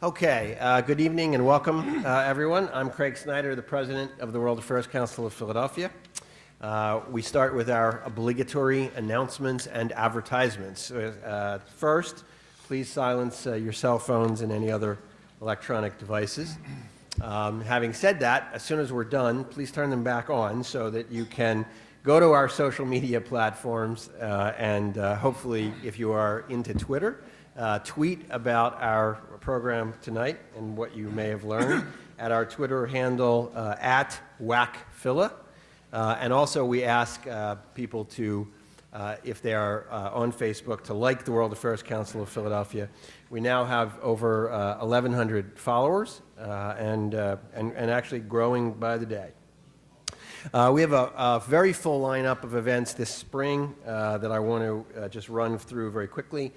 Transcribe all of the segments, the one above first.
Okay, good evening and welcome, everyone. I'm Craig Snyder, the president of the World Affairs Council of Philadelphia. We start with our obligatory announcements and advertisements. First, please silence your cell phones and any other electronic devices. Having said that, as soon as we're done, please turn them back on so that you can go to our social media platforms and hopefully, if you are into Twitter, tweet about our program tonight and what you may have learned at our Twitter handle at WACPhila. And also we ask people to, if they are on Facebook, to like the World Affairs Council of Philadelphia. We now have over 1,100 followers and actually growing by the day. We have a very full lineup of events this spring that I want to just run through very quickly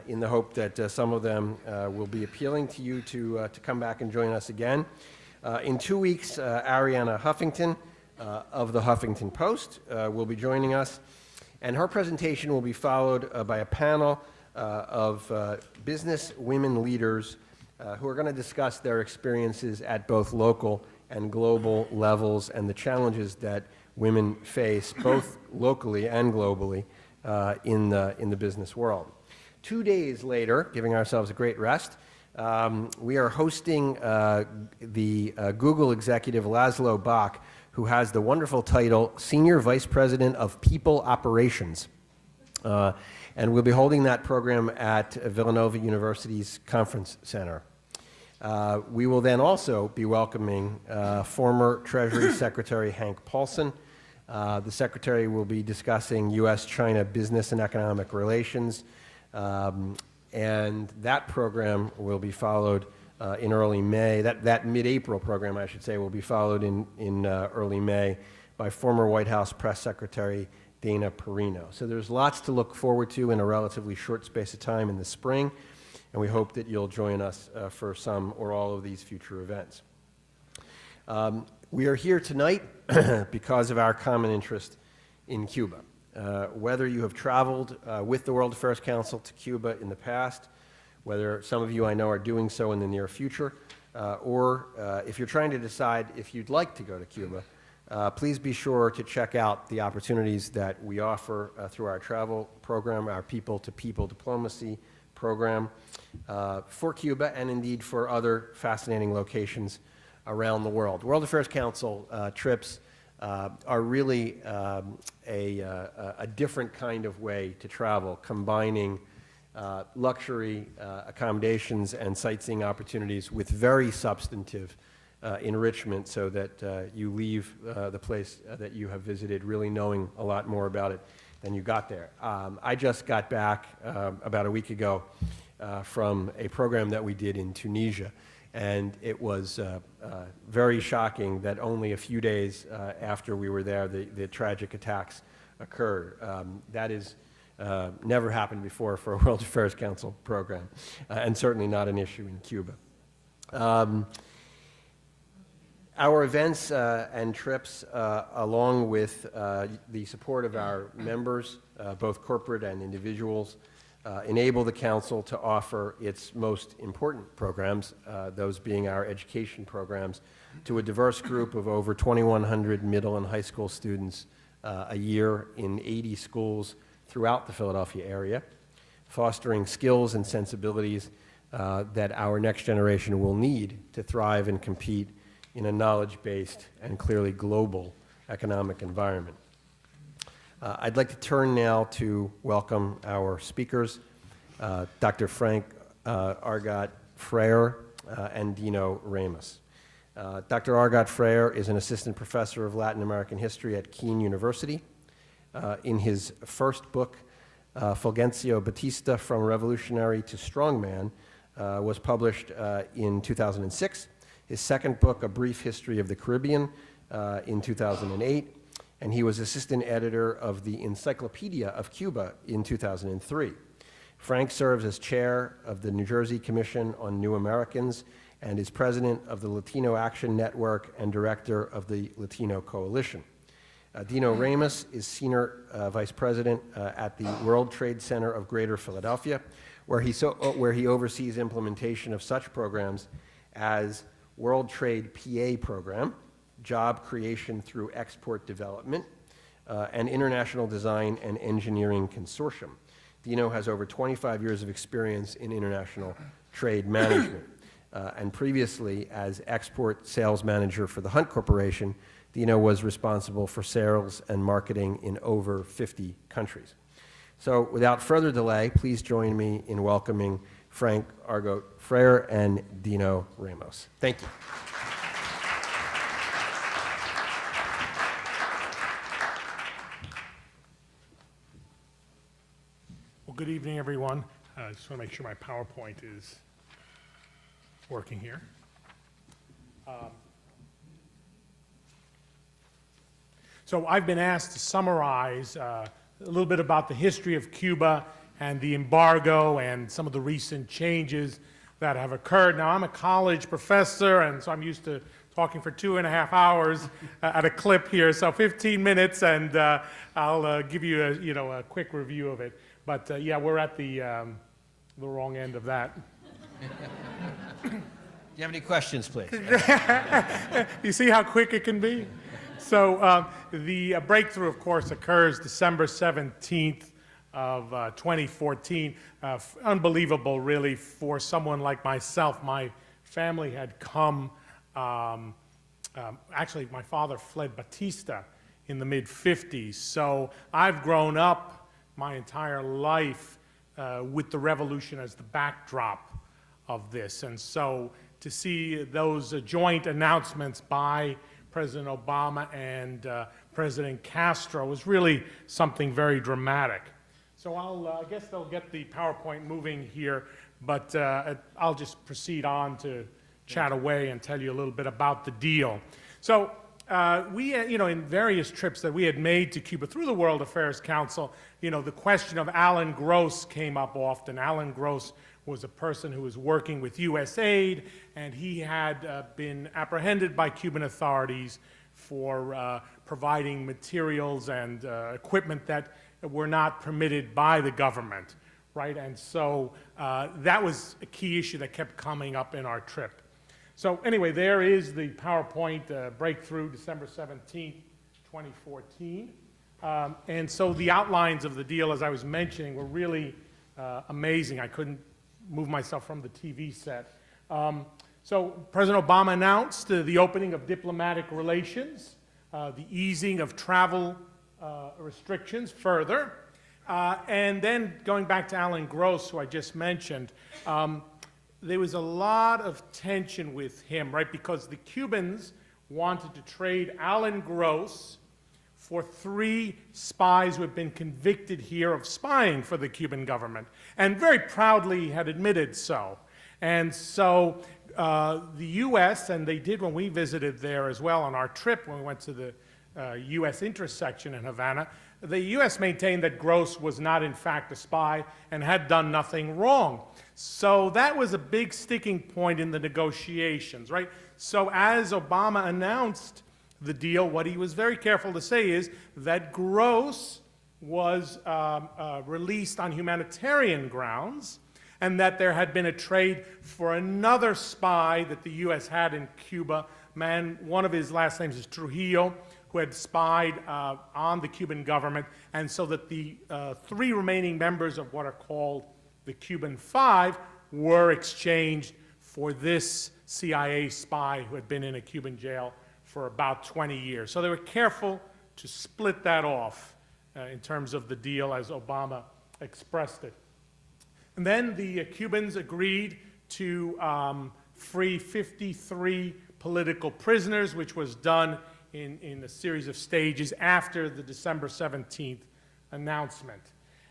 in the hope that some of them will be appealing to you to come back and join us again. In 2 weeks, Arianna Huffington of the Huffington Post will be joining us, and her presentation will be followed by a panel of business women leaders who are going to discuss their experiences at both local and global levels and the challenges that women face both locally and globally in the business world. 2 days later, giving ourselves a great rest, we are hosting the Google executive Laszlo Bock, who has the wonderful title Senior Vice President of People Operations. And we'll be holding that program at Villanova University's Conference Center. We will then also be welcoming former Treasury Secretary Hank Paulson. The Secretary will be discussing U.S.-China business and economic relations, and that program will be followed in early May. That mid-April program, I should say, will be followed in early May by former White House Press Secretary Dana Perino. So there's lots to look forward to in a relatively short space of time in the spring, and we hope that you'll join us for some or all of these future events. We are here tonight because of our common interest in Cuba. Whether you have traveled with the World Affairs Council to Cuba in the past, whether some of you I know are doing so in the near future, or if you're trying to decide if you'd like to go to Cuba, please be sure to check out the opportunities that we offer through our travel program, our people-to-people diplomacy program for Cuba and indeed for other fascinating locations around the world. World Affairs Council trips are really a different kind of way to travel, combining luxury accommodations and sightseeing opportunities with very substantive enrichment so that you leave the place that you have visited really knowing a lot more about it than you got there. I just got back about a week ago from a program that we did in Tunisia, and it was very shocking that only a few days after we were there, the tragic attacks occurred. That is never happened before for a World Affairs Council program, and certainly not an issue in Cuba. Our events and trips, along with the support of our members, both corporate and individuals, enable the Council to offer its most important programs, those being our education programs, to a diverse group of over 2,100 middle and high school students a year in 80 schools throughout the Philadelphia area, fostering skills and sensibilities that our next generation will need to thrive and compete in a knowledge-based and clearly global economic environment. I'd like to turn now to welcome our speakers, Dr. Frank Argote-Freyre and Dino Ramos. Dr. Argote-Freyre is an assistant professor of Latin American history at Kean University. In his first book, Fulgencio Batista, From Revolutionary to Strongman, was published in 2006. His second book, A Brief History of the Caribbean, in 2008. And he was assistant editor of the Encyclopedia of Cuba in 2003. Frank serves as chair of the New Jersey Commission on New Americans and is president of the Latino Action Network and director of the Latino Coalition. Dino Ramos is senior vice president at the World Trade Center of Greater Philadelphia, where he oversees implementation of such programs as World Trade PA Program, Job Creation through Export Development, and International Design and Engineering Consortium. Dino has over 25 years of experience in international trade management. And previously, as export sales manager for the Hunt Corporation, Dino was responsible for sales and marketing in over 50 countries. So without further delay, please join me in welcoming Frank Argote-Freyre and Dino Ramos. Thank you. Well, good evening, everyone. I just want to make sure my PowerPoint is working here. So I've been asked to summarize a little bit about the history of Cuba and the embargo and some of the recent changes that have occurred. Now, I'm a college professor, and so I'm used to talking for 2.5 hours at a clip here, so 15 minutes, and I'll give you a quick review of it. But yeah, we're at the wrong end of that. Do you have any questions, please? You see how quick it can be? So the breakthrough, of course, occurs December 17th of 2014. Unbelievable, really, for someone like myself. My family had come, actually, my father fled Batista in the mid-50s. So I've grown up my entire life with the revolution as the backdrop of this. And so to see those joint announcements by President Obama and President Castro was really something very dramatic. So I guess they'll get the PowerPoint moving here, but I'll just proceed on to chat away and tell you a little bit about the deal. So we, in various trips that we had made to Cuba through the World Affairs Council, the question of Alan Gross came up often. Alan Gross was a person who was working with USAID, and he had been apprehended by Cuban authorities for providing materials and equipment that were not permitted by the government, right? And so that was a key issue that kept coming up in our trip. So anyway, there is the PowerPoint breakthrough, December 17th, 2014. And so the outlines of the deal, as I was mentioning, were really amazing. I couldn't move myself from the TV set. So President Obama announced the opening of diplomatic relations, the easing of travel restrictions further, and then going back to Alan Gross, who I just mentioned, there was a lot of tension with him, right? Because the Cubans wanted to trade Alan Gross for 3 spies who had been convicted here of spying for the Cuban government, and very proudly had admitted so. And so the U.S., and they did when we visited there as well on our trip, when we went to the U.S. intersection in Havana, the U.S. maintained that Gross was not in fact a spy and had done nothing wrong. So that was a big sticking point in the negotiations, right? So as Obama announced the deal, what he was very careful to say is that Gross was released on humanitarian grounds, and that there had been a trade for another spy that the U.S. had in Cuba, one of his last names is Trujillo, who had spied on the Cuban government, and so that the 3 remaining members of what are called the Cuban Five were exchanged for this CIA spy who had been in a Cuban jail for about 20 years. So they were careful to split that off in terms of the deal as Obama expressed it. And then the Cubans agreed to free 53 political prisoners, which was done in a series of stages after the December 17th announcement.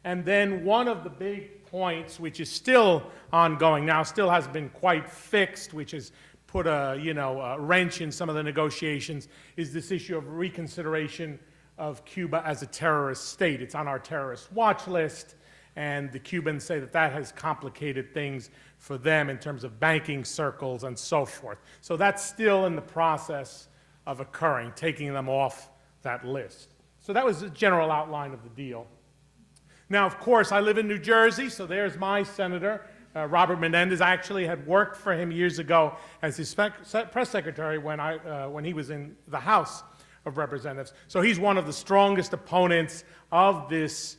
And then one of the big points, which is still ongoing now, still hasn't been quite fixed, which has put a wrench in some of the negotiations, is this issue of reconsideration of Cuba as a terrorist state. It's on our terrorist watch list, and the Cubans say that that has complicated things for them in terms of banking circles and so forth. So that's still in the process of occurring, taking them off that list. So that was a general outline of the deal. Now, of course, I live in New Jersey, so there's my senator, Robert Menendez. I actually had worked for him years ago as his press secretary when he was in the House of Representatives. So he's one of the strongest opponents of this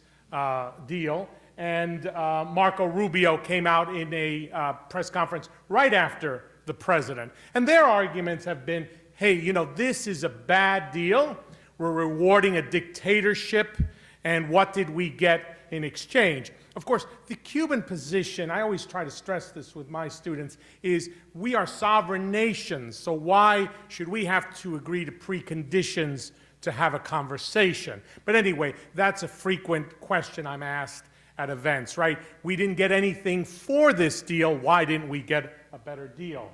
deal. And Marco Rubio came out in a press conference right after the president. And their arguments have been, hey, you know, this is a bad deal. We're rewarding a dictatorship. And what did we get in exchange? Of course, the Cuban position, I always try to stress this with my students, is we are sovereign nations, so why should we have to agree to preconditions to have a conversation? But anyway, that's a frequent question I'm asked at events, right? We didn't get anything for this deal, why didn't we get a better deal?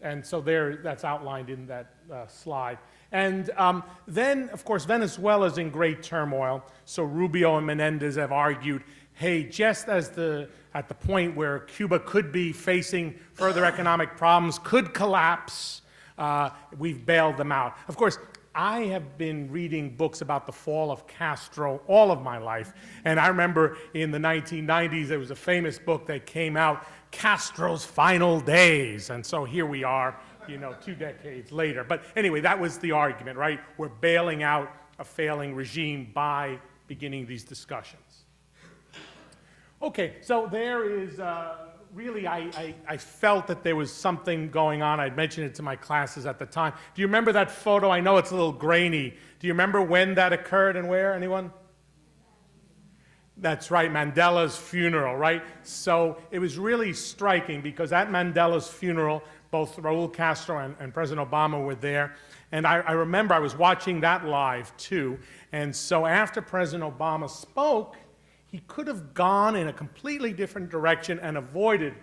And so that's outlined in that slide. And then, of course, Venezuela's in great turmoil. So Rubio and Menendez have argued, hey, just as at the point where Cuba could be facing further economic problems, could collapse, we've bailed them out. Of course, I have been reading books about the fall of Castro all of my life. And I remember in the 1990s, there was a famous book that came out, Castro's Final Days. And so here we are, you know, 2 decades later. But anyway, that was the argument, right? We're bailing out a failing regime by beginning these discussions. Okay, so there is really, I felt that there was something going on. I'd mentioned it to my classes at the time. Do you remember that photo? I know it's a little grainy. Do you remember when that occurred and where? Anyone? That's right, Mandela's funeral, right? So it was really striking because at Mandela's funeral, both Raul Castro and President Obama were there. And I remember I was watching that live too. And so after President Obama spoke, he could have gone in a completely different direction and avoided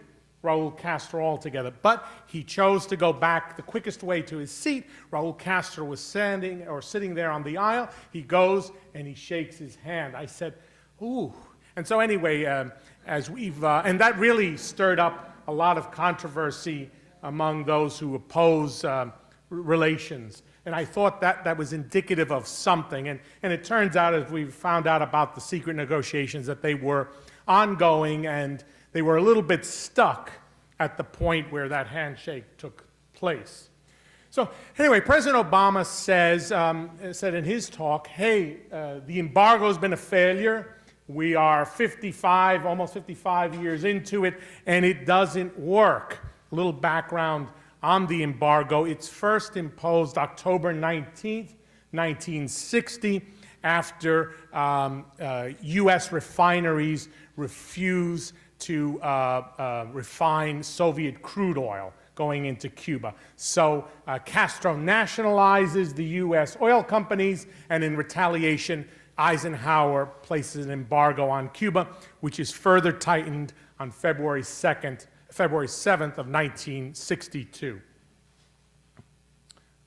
Raul Castro altogether. But he chose to go back the quickest way to his seat. Raul Castro was sitting there on the aisle. He goes and he shakes his hand. I said, ooh. And so anyway, and that really stirred up a lot of controversy among those who oppose relations. And I thought that was indicative of something. And it turns out, as we've found out about the secret negotiations, that they were ongoing and they were a little bit stuck at the point where that handshake took place. So anyway, President Obama said in his talk, hey, the embargo's been a failure. We are almost 55 years into it, and it doesn't work. A little background on the embargo. It's first imposed October 19th, 1960, after U.S. refineries refused to refine Soviet crude oil going into Cuba. So Castro nationalizes the U.S. oil companies, and in retaliation, Eisenhower places an embargo on Cuba, which is further tightened on February 7th of 1962.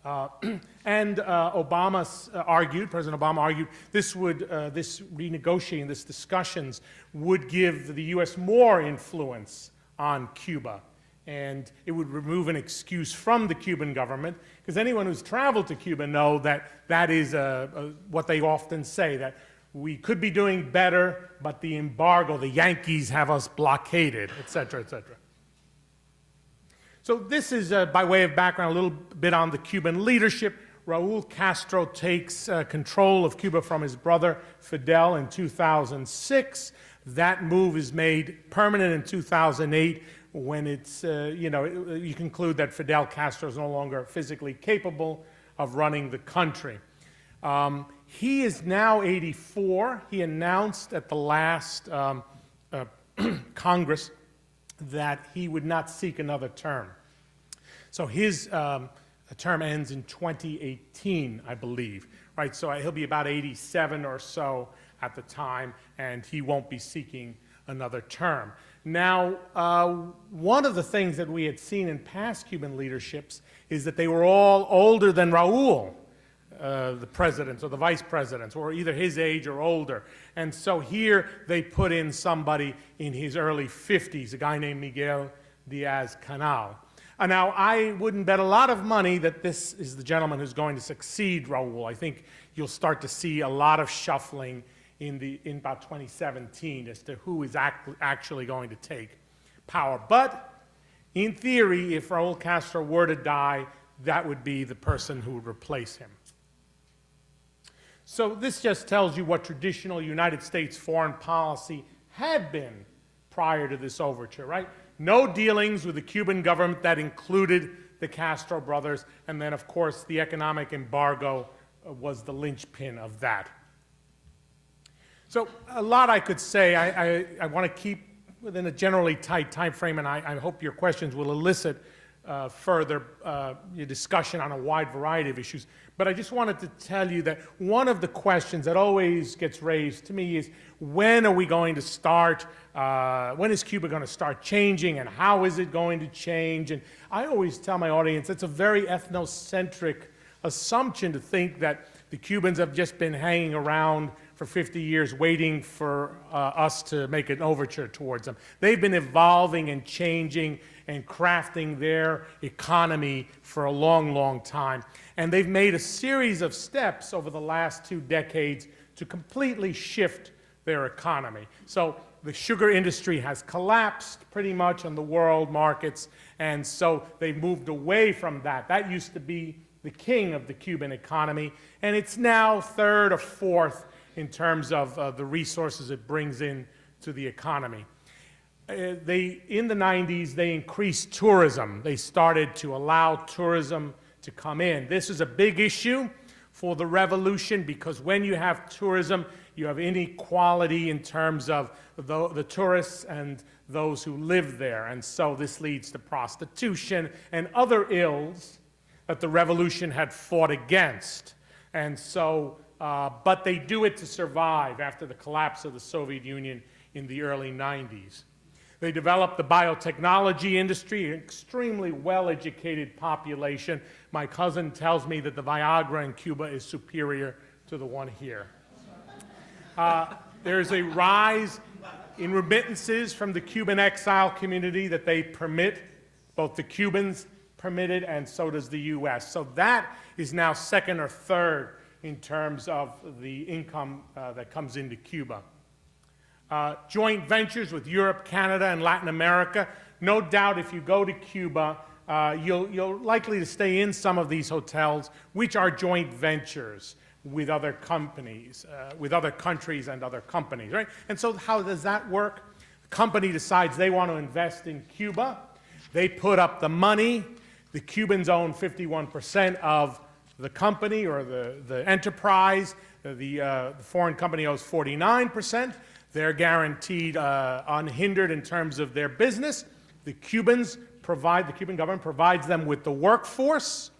And President Obama argued this renegotiating, this discussions would give the U.S. more influence on Cuba. And it would remove an excuse from the Cuban government, because anyone who's traveled to Cuba know that is what they often say, that we could be doing better, but the embargo, the Yankees have us blockaded, et cetera, et cetera. So this is, by way of background, a little bit on the Cuban leadership. Raul Castro takes control of Cuba from his brother Fidel in 2006. That move is made permanent in 2008 when it's, you conclude that Fidel Castro is no longer physically capable of running the country. He is now 84. He announced at the last Congress that he would not seek another term. So his term ends in 2018, I believe, right? So he'll be about 87 or so at the time, and he won't be seeking another term. Now, one of the things that we had seen in past Cuban leaderships is that they were all older than Raul, the presidents or the vice presidents, or either his age or older. And so here they put in somebody in his early 50s, a guy named Miguel Diaz-Canel. Now, I wouldn't bet a lot of money that this is the gentleman who's going to succeed Raul. I think you'll start to see a lot of shuffling in about 2017 as to who is actually going to take power. But in theory, if Raul Castro were to die, that would be the person who would replace him. So this just tells you what traditional United States foreign policy had been prior to this overture, right? No dealings with the Cuban government that included the Castro brothers, and then, of course, the economic embargo was the linchpin of that. So a lot I could say. I want to keep within a generally tight time frame, and I hope your questions will elicit further your discussion on a wide variety of issues. But I just wanted to tell you that one of the questions that always gets raised to me is, when are we going to start, when is Cuba going to start changing, and how is it going to change? And I always tell my audience it's a very ethnocentric assumption to think that the Cubans have just been hanging around for 50 years waiting for us to make an overture towards them. They've been evolving and changing and crafting their economy for a long, long time. And they've made a series of steps over the last 2 decades to completely shift their economy. So the sugar industry has collapsed pretty much on the world markets, and so they've moved away from that. That used to be the king of the Cuban economy, and it's now 3rd or 4th in terms of the resources it brings in to the economy. In the 90s, they increased tourism. They started to allow tourism to come in. This is a big issue for the revolution, because when you have tourism, you have inequality in terms of the tourists and those who live there. And so this leads to prostitution and other ills that the revolution had fought against. And so, but they do it to survive after the collapse of the Soviet Union in the early 90s. They developed the biotechnology industry, an extremely well-educated population. My cousin tells me that the Viagra in Cuba is superior to the one here. There's a rise in remittances from the Cuban exile community that they permit. Both the Cubans permit it, and so does the U.S. So that is now 2nd or 3rd in terms of the income that comes into Cuba. Joint ventures with Europe, Canada, and Latin America. No doubt if you go to Cuba, you're likely to stay in some of these hotels, which are joint ventures with other companies, with other countries and other companies, right? And so how does that work? The company decides they want to invest in Cuba. They put up the money. The Cubans own 51% of the company or the enterprise. The foreign company owns 49%. They're guaranteed unhindered in terms of their business. The Cuban government provides them with the workforce.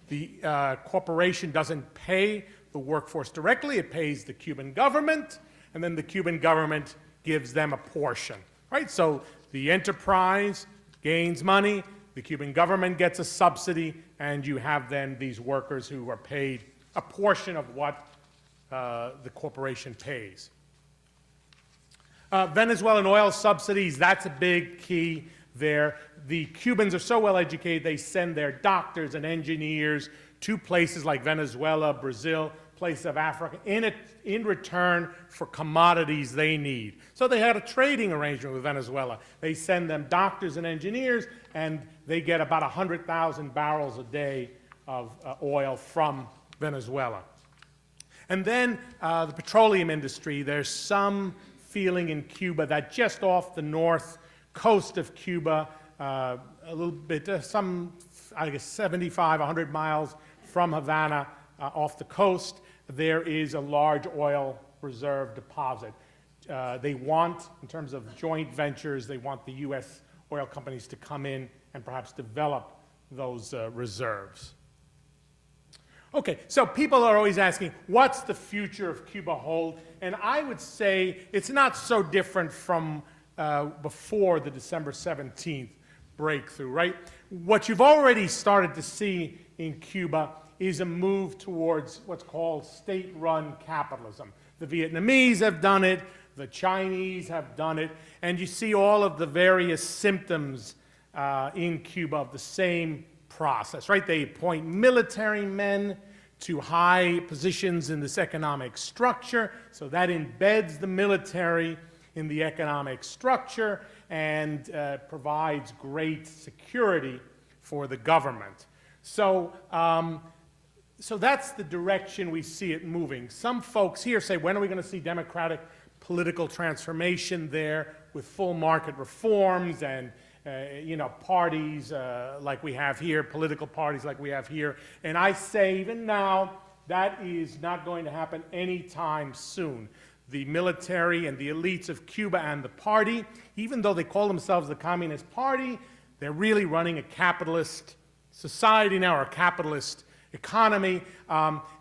The corporation doesn't pay the workforce directly. It pays the Cuban government, and then the Cuban government gives them a portion, right? So the enterprise gains money, the Cuban government gets a subsidy, and you have then these workers who are paid a portion of what the corporation pays. Venezuelan oil subsidies, that's a big key there. The Cubans are so well educated, they send their doctors and engineers to places like Venezuela, Brazil, places of Africa, in return for commodities they need. So they had a trading arrangement with Venezuela. They send them doctors and engineers, and they get about 100,000 barrels a day of oil from Venezuela. And then the petroleum industry, there's some feeling in Cuba that just off the north coast of Cuba, a little bit, I guess 75, 100 miles from Havana off the coast, there is a large oil reserve deposit. They want, in terms of joint ventures, they want the U.S. oil companies to come in and perhaps develop those reserves. Okay, so people are always asking, what's the future of Cuba hold? And I would say it's not so different from before the December 17th breakthrough, right? What you've already started to see in Cuba is a move towards what's called state-run capitalism. The Vietnamese have done it, the Chinese have done it, and you see all of the various symptoms in Cuba of the same process, right? They appoint military men to high positions in this economic structure. So that embeds the military in the economic structure and provides great security for the government. So, so that's the direction we see it moving. Some folks here say, when are we going to see democratic political transformation there with full market reforms and parties like we have here, political parties like we have here? And I say, even now, that is not going to happen anytime soon. The military and the elites of Cuba and the party, even though they call themselves the Communist Party, they're really running a capitalist society now, or a capitalist economy.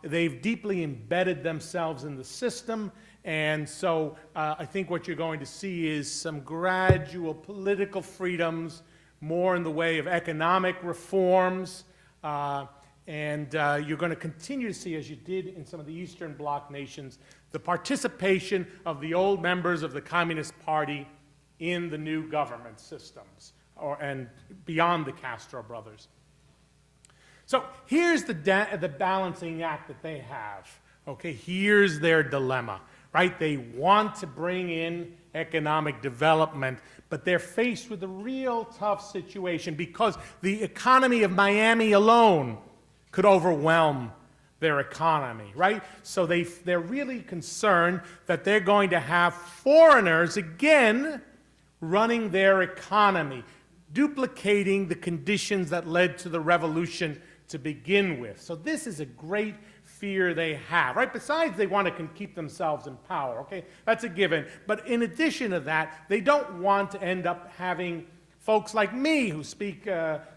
They've deeply embedded themselves in the system, and so I think what you're going to see is some gradual political freedoms, more in the way of economic reforms, and you're going to continue to see, as you did in some of the Eastern Bloc nations, the participation of the old members of the Communist Party in the new government systems, and beyond the Castro brothers. So here's the balancing act that they have. Okay, here's their dilemma, right? They want to bring in economic development, but they're faced with a real tough situation because the economy of Miami alone could overwhelm their economy, right? So they're really concerned that they're going to have foreigners again running their economy, duplicating the conditions that led to the revolution to begin with. So this is a great fear they have, right? Besides, they want to keep themselves in power, okay? That's a given. But in addition to that, they don't want to end up having folks like me who speak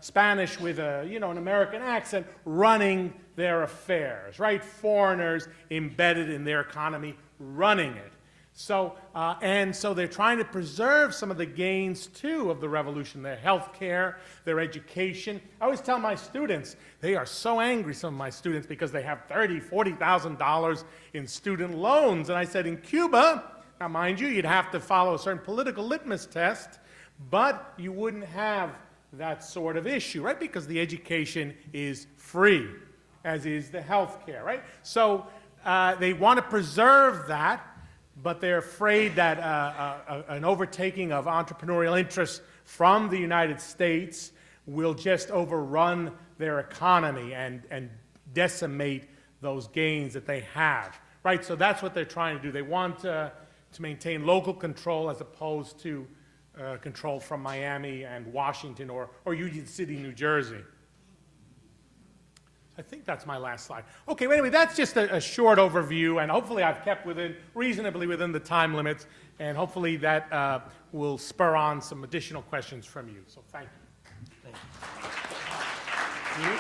Spanish with an American accent running their affairs, right? Foreigners embedded in their economy running it. So, and so they're trying to preserve some of the gains, too, of the revolution, their health care, their education. I always tell my students, they are so angry, some of my students, because they have $30,000, $40,000 in student loans. And I said, in Cuba, now mind you, you'd have to follow a certain political litmus test, but you wouldn't have that sort of issue, right? Because the education is free, as is the health care, right? So they want to preserve that, but they're afraid that an overtaking of entrepreneurial interests from the United States will just overrun their economy and decimate those gains that they have, right? So that's what they're trying to do. They want to maintain local control as opposed to control from Miami and Washington or Union City, New Jersey. I think that's my last slide. Okay, well, anyway, that's just a short overview, and hopefully I've kept reasonably within the time limits, and hopefully that will spur on some additional questions from you. So thank you. Thank you.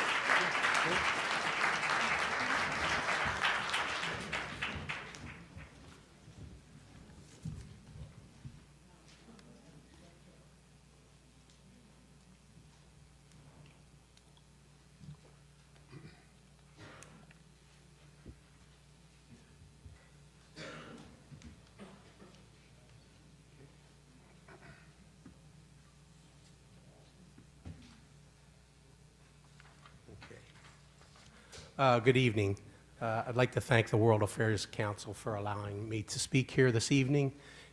Good evening. I'd like to thank the World Affairs Council for allowing me to speak here this evening.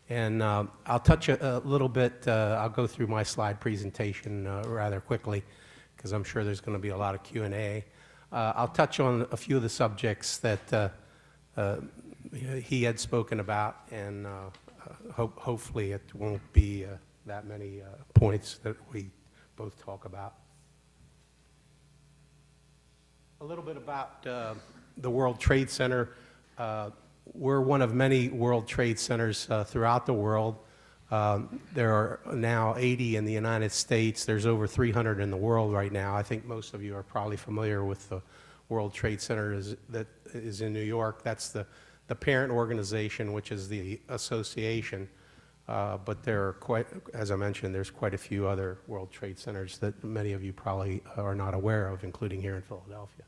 And I'll touch a little bit, I'll go through my slide presentation rather quickly, because I'm sure there's going to be a lot of Q&A. I'll touch on a few of the subjects that he had spoken about, and hopefully it won't be that many points that we both talk about. A little bit about the World Trade Center. We're one of many World Trade Centers throughout the world. There are now 80 in the United States. There's over 300 in the world right now. I think most of you are probably familiar with the World Trade Center that is in New York. That's the parent organization, which is the association. But there are quite, as I mentioned, there's quite a few other World Trade Centers that many of you probably are not aware of, including here in Philadelphia.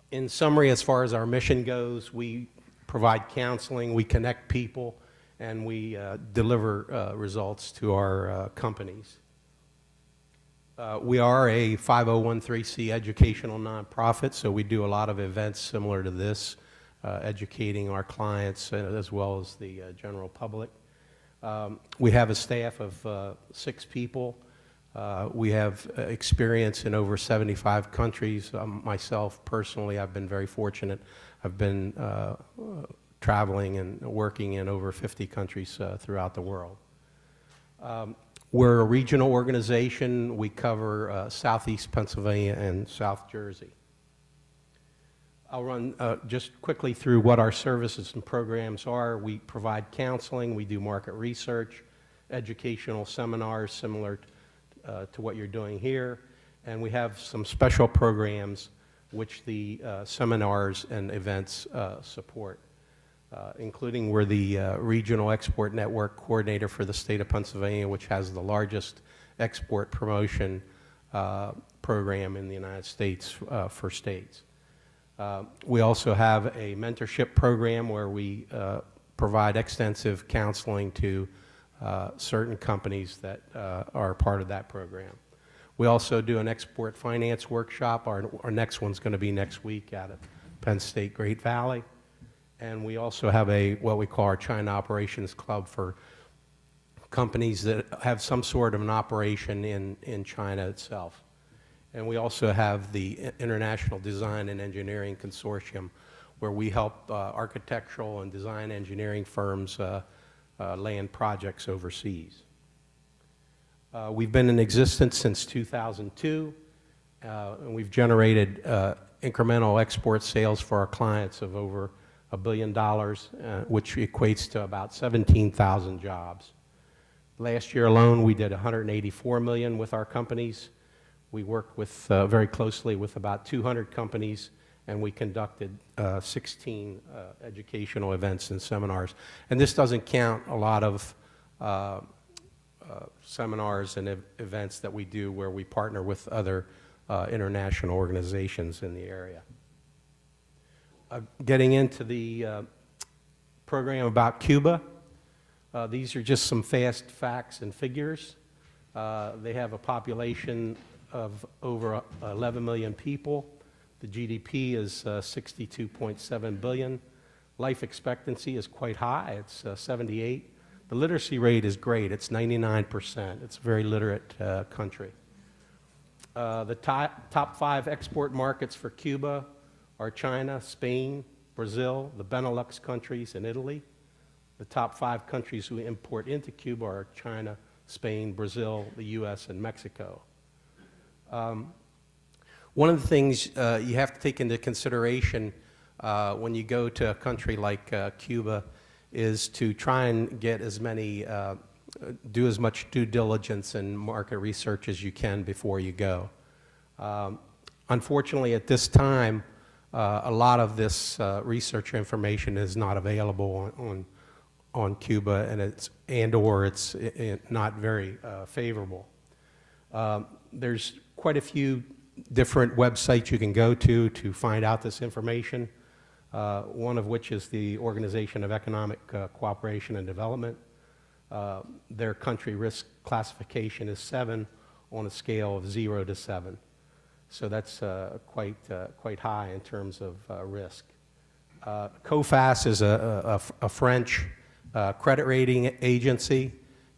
In summary, as far as our mission goes, we provide counseling, we connect people, and we deliver results to our companies. We are a 501(c) educational nonprofit, so we do a lot of events similar to this, educating our clients as well as the general public. We have a staff of 6 people. We have experience in over 75 countries. Myself, personally, I've been very fortunate. I've been traveling and working in over 50 countries throughout the world. We're a regional organization. We cover Southeast Pennsylvania and South Jersey. I'll run just quickly through what our services and programs are. We provide counseling, we do market research, educational seminars similar to what you're doing here, and we have some special programs which the seminars and events support, including we're the Regional Export Network Coordinator for the state of Pennsylvania, which has the largest export promotion program in the United States for states. We also have a mentorship program where we provide extensive counseling to certain companies that are part of that program. We also do an export finance workshop. Our next one's going to be next week out of Penn State Great Valley. And we also have what we call our China Operations Club for companies that have some sort of an operation in China itself. And we also have the International Design and Engineering Consortium, where we help architectural and design engineering firms land projects overseas. We've been in existence since 2002, and we've generated incremental export sales for our clients of over $1 billion, which equates to about 17,000 jobs. Last year alone, we did $184 million with our companies. We worked with very closely with about 200 companies, and we conducted 16 educational events and seminars. And this doesn't count a lot of seminars and events that we do where we partner with other international organizations in the area. Getting into the program about Cuba, these are just some fast facts and figures. They have a population of over 11 million people. The GDP is 62.7 billion. Life expectancy is quite high. It's 78. The literacy rate is great. It's 99%. It's a very literate country. The top 5 export markets for Cuba are China, Spain, Brazil, the Benelux countries, and Italy. The top 5 countries who import into Cuba are China, Spain, Brazil, the U.S., and Mexico. One of the things you have to take into consideration when you go to a country like Cuba is to try and get do as much due diligence and market research as you can before you go. Unfortunately, at this time, a lot of this research information is not available on Cuba, and it's not very favorable. There's quite a few different websites you can go to find out this information, one of which is the Organization of Economic Cooperation and Development. Their country risk classification is 7 on a scale of 0 to 7. So that's quite high in terms of risk. COFAS is a French credit rating agency,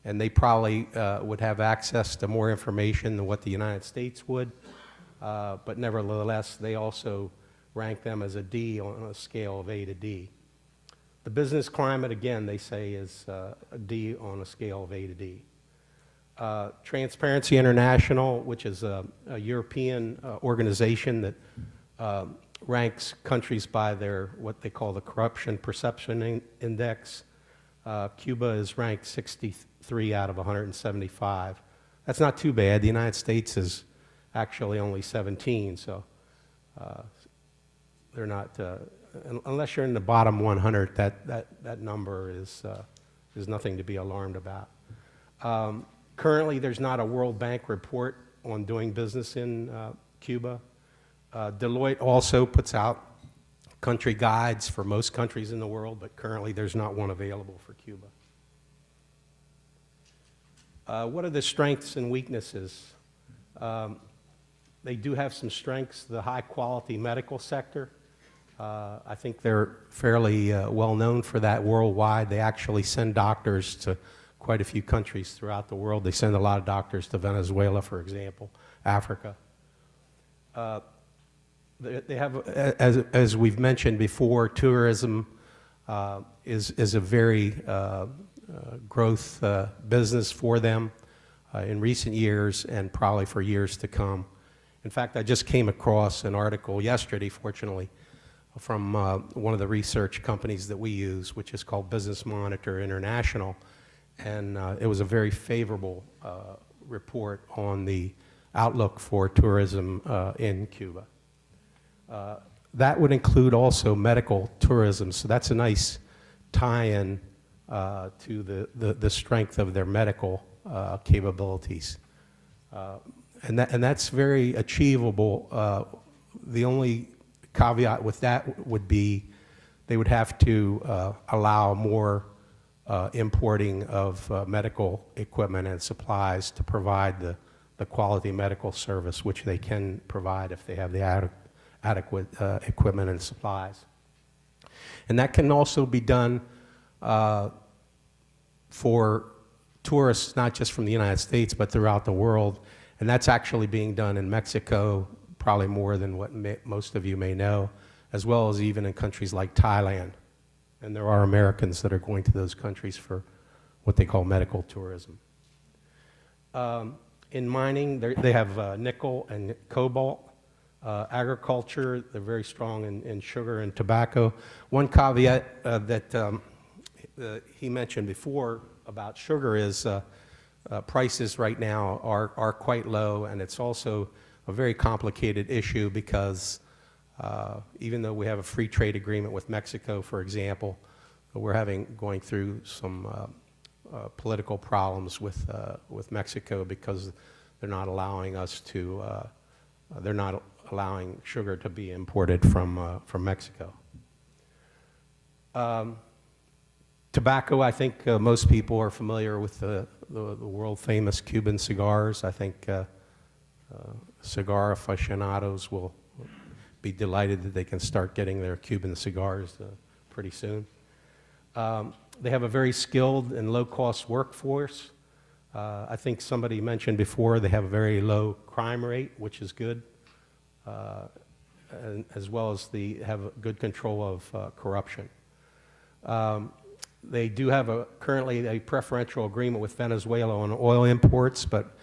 and they probably would have access to more information than what the United States would. But nevertheless, they also rank them as a D on a scale of A to D. The business climate, again, they say is a D on a scale of A to D. Transparency International, which is a European organization that ranks countries by what they call the Corruption Perception Index. Cuba is ranked 63 out of 175. That's not too bad. The United States is actually only 17, so they're not, unless you're in the bottom 100, that number is nothing to be alarmed about. Currently, there's not a World Bank report on doing business in Cuba. Deloitte also puts out country guides for most countries in the world, but currently there's not one available for Cuba. What are the strengths and weaknesses? They do have some strengths, the high-quality medical sector. I think they're fairly well known for that worldwide. They actually send doctors to quite a few countries throughout the world. They send a lot of doctors to Venezuela, for example, Africa. They have, as we've mentioned before, tourism is a very growth business for them in recent years and probably for years to come. In fact, I just came across an article yesterday, fortunately, from one of the research companies that we use, which is called Business Monitor International, and it was a very favorable report on the outlook for tourism in Cuba. That would include also medical tourism, so that's a nice tie-in to the strength of their medical capabilities. And that's very achievable. The only caveat with that would be they would have to allow more importing of medical equipment and supplies to provide the quality medical service, which they can provide if they have the adequate equipment and supplies. And that can also be done for tourists, not just from the United States, but throughout the world. And that's actually being done in Mexico, probably more than what most of you may know, as well as even in countries like Thailand. And there are Americans that are going to those countries for what they call medical tourism. In mining, they have nickel and cobalt. Agriculture, they're very strong in sugar and tobacco. One caveat that he mentioned before about sugar is prices right now are quite low, and it's also a very complicated issue because even though we have a free trade agreement with Mexico, for example, we're going through some political problems with Mexico because they're not allowing us to, they're not allowing sugar to be imported from Mexico. Tobacco, I think most people are familiar with the world-famous Cuban cigars. I think cigar aficionados will be delighted that they can start getting their Cuban cigars pretty soon. They have a very skilled and low-cost workforce. I think somebody mentioned before they have a very low crime rate, which is good, and as well as they have good control of corruption. They do have currently a preferential agreement with Venezuela on oil imports, but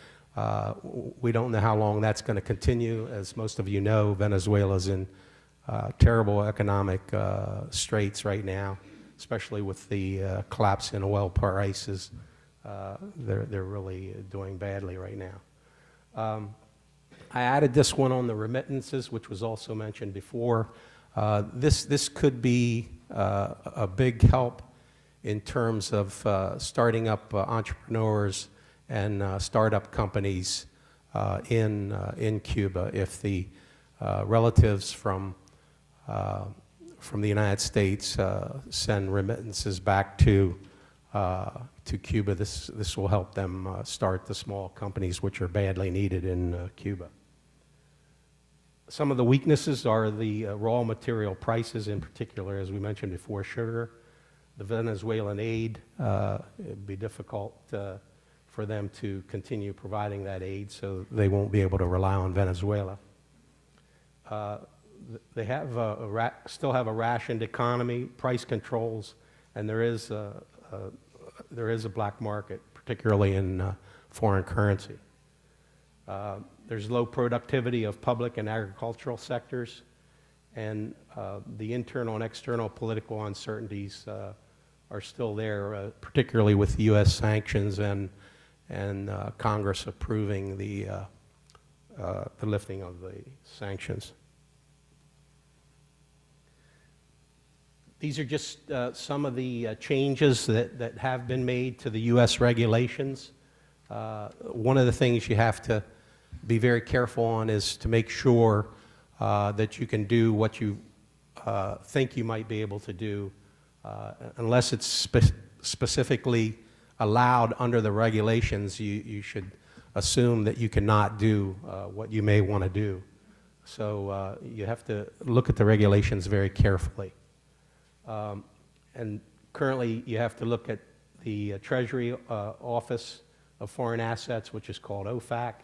we don't know how long that's going to continue. As most of you know, Venezuela's in terrible economic straits right now, especially with the collapse in oil prices. They're really doing badly right now. I added this one on the remittances, which was also mentioned before. This could be a big help in terms of starting up entrepreneurs and startup companies in Cuba. If the relatives from the United States send remittances back to Cuba, this will help them start the small companies which are badly needed in Cuba. Some of the weaknesses are the raw material prices, in particular, as we mentioned before, sugar. The Venezuelan aid, it'd be difficult for them to continue providing that aid, so they won't be able to rely on Venezuela. They have still have a rationed economy, price controls, and there is a black market, particularly in foreign currency. There's low productivity of public and agricultural sectors, and the internal and external political uncertainties are still there, particularly with U.S. sanctions and Congress approving the lifting of the sanctions. These are just some of the changes that have been made to the U.S. regulations. One of the things you have to be very careful on is to make sure that you can do what you think you might be able to do, unless it's specifically allowed under the regulations. You should assume that you cannot do what you may want to do. So you have to look at the regulations very carefully. And currently, you have to look at the Treasury Office of Foreign Assets, which is called OFAC.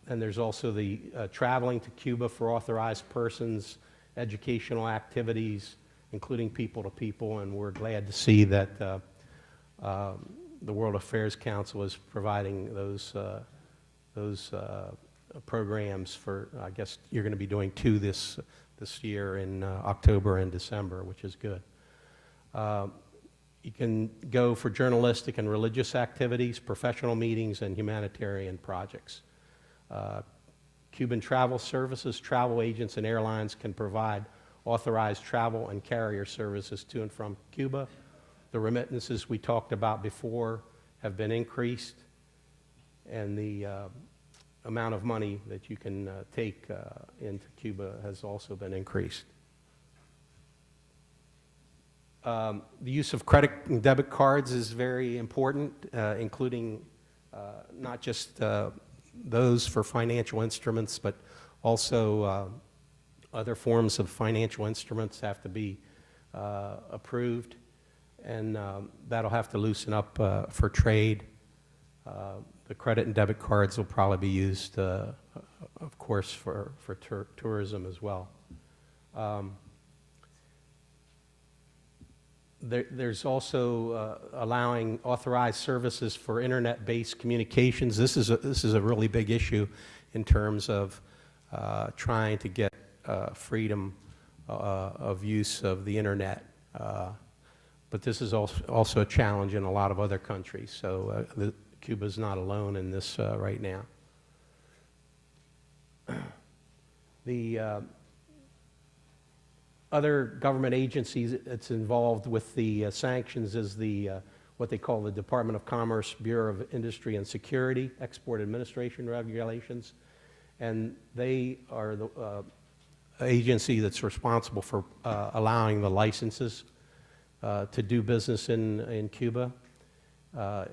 And there's also the traveling to Cuba for authorized persons, educational activities, including people to people, and we're glad to see that the World Affairs Council is providing those programs for, I guess you're going to be doing 2 this year in October and December, which is good. You can go for journalistic and religious activities, professional meetings, and humanitarian projects. Cuban travel services, travel agents, and airlines can provide authorized travel and carrier services to and from Cuba. The remittances we talked about before have been increased, and the amount of money that you can take into Cuba has also been increased. The use of credit and debit cards is very important, including not just those for financial instruments, but also other forms of financial instruments have to be approved, and that'll have to loosen up for trade. The credit and debit cards will probably be used, of course, for tourism as well. There's also allowing authorized services for internet-based communications. This is a really big issue in terms of trying to get freedom of use of the internet. But this is also a challenge in a lot of other countries. So Cuba's not alone in this right now. The other government agencies that's involved with the sanctions is what they call the Department of Commerce, Bureau of Industry and Security, Export Administration Regulations, and they are the agency that's responsible for allowing the licenses to do business in Cuba.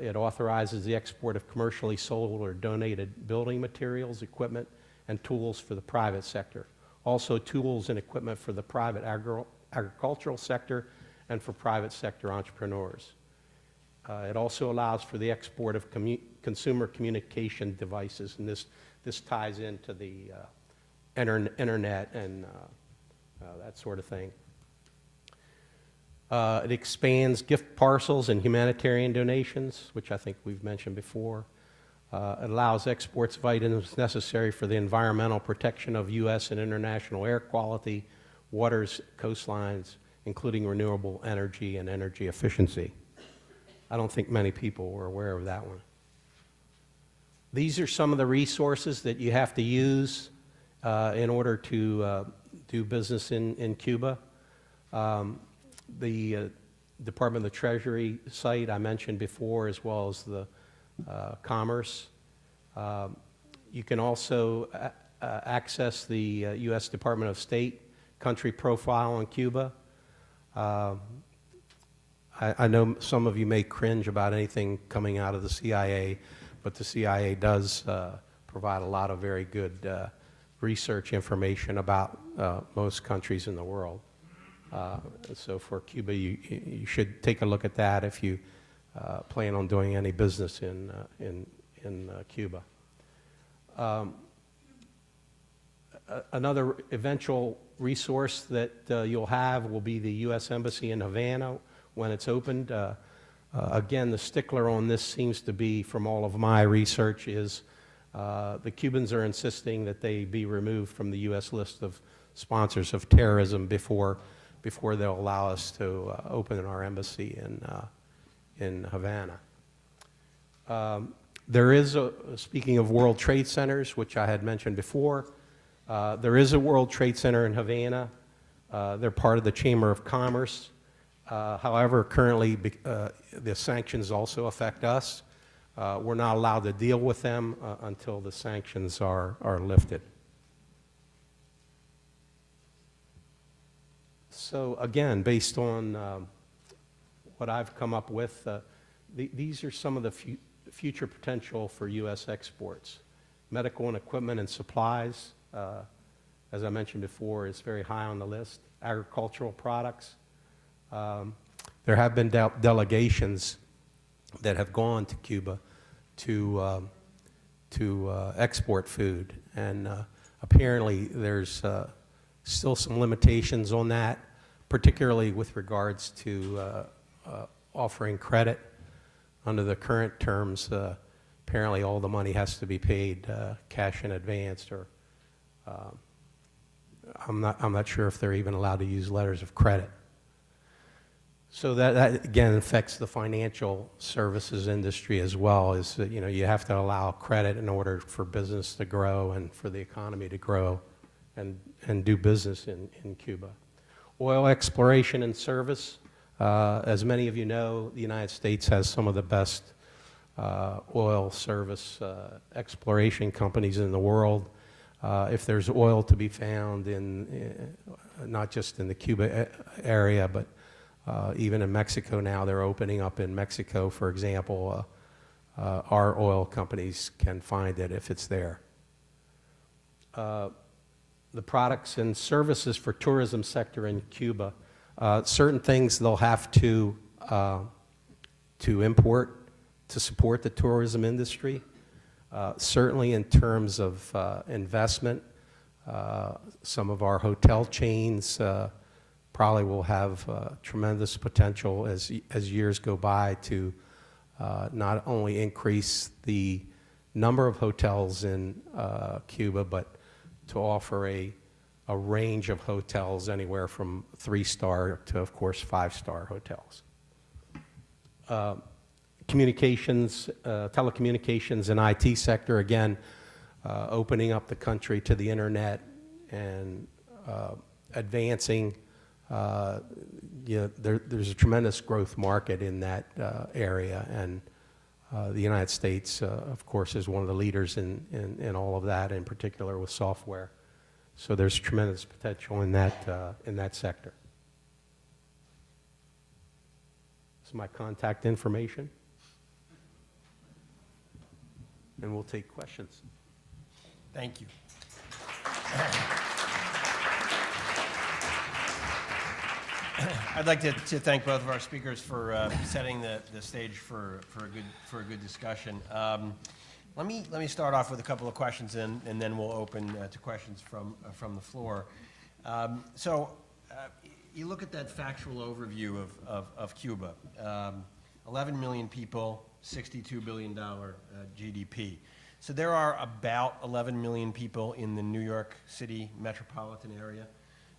It authorizes the export of commercially sold or donated building materials, equipment, and tools for the private sector. Also tools and equipment for the private agricultural sector and for private sector entrepreneurs. It also allows for the export of consumer communication devices, and this ties into the internet and that sort of thing. It expands gift parcels and humanitarian donations, which I think we've mentioned before. It allows exports of items necessary for the environmental protection of U.S. and international air quality, waters, coastlines, including renewable energy and energy efficiency. I don't think many people were aware of that one. These are some of the resources that you have to use in order to do business in Cuba. The Department of the Treasury site I mentioned before, as well as the Commerce. You can also access the U.S. Department of State country profile on Cuba. I know some of you may cringe about anything coming out of the CIA, but the CIA does provide a lot of very good research information about most countries in the world. So for Cuba, you should take a look at that if you plan on doing any business in Cuba. Another eventual resource that you'll have will be the U.S. Embassy in Havana when it's opened. Again, the stickler on this seems to be, from all of my research, is the Cubans are insisting that they be removed from the U.S. list of sponsors of terrorism before they'll allow us to open our embassy in Havana. There is speaking of World Trade Centers, which I had mentioned before, there is a World Trade Center in Havana. They're part of the Chamber of Commerce. However, currently the sanctions also affect us. We're not allowed to deal with them until the sanctions are lifted. So again, based on what I've come up with, these are some of the future potential for U.S. exports. Medical and equipment and supplies, as I mentioned before, is very high on the list. Agricultural products. There have been delegations that have gone to Cuba to export food, and apparently there's still some limitations on that, particularly with regards to offering credit. Under the current terms, apparently all the money has to be paid cash in advance, or I'm not sure if they're even allowed to use letters of credit. So that again affects the financial services industry as well. Is that, you have to allow credit in order for business to grow and for the economy to grow and do business in Cuba. Oil exploration and service. As many of you know, the United States has some of the best oil service exploration companies in the world. If there's oil to be found in not just in the Cuba area, but even in Mexico now, they're opening up in Mexico, for example. Our oil companies can find it if it's there. The products and services for tourism sector in Cuba, certain things they'll have to import to support the tourism industry. Certainly in terms of investment, some of our hotel chains probably will have tremendous potential as years go by to not only increase the number of hotels in Cuba, but to offer a range of hotels anywhere from 3-star to, of course, 5-star hotels. Communications, telecommunications and IT sector, again, opening up the country to the internet and advancing. There's a tremendous growth market in that area, and the United States, of course, is one of the leaders in all of that, in particular with software. So there's tremendous potential in that sector. This is my contact information, and we'll take questions. Thank you. I'd like to thank both of our speakers for setting the stage for a good discussion. Let me start off with a couple of questions, and then we'll open to questions from the floor. You look at that factual overview of Cuba. 11 million people, $62 billion GDP. So there are about 11 million people in the New York City metropolitan area.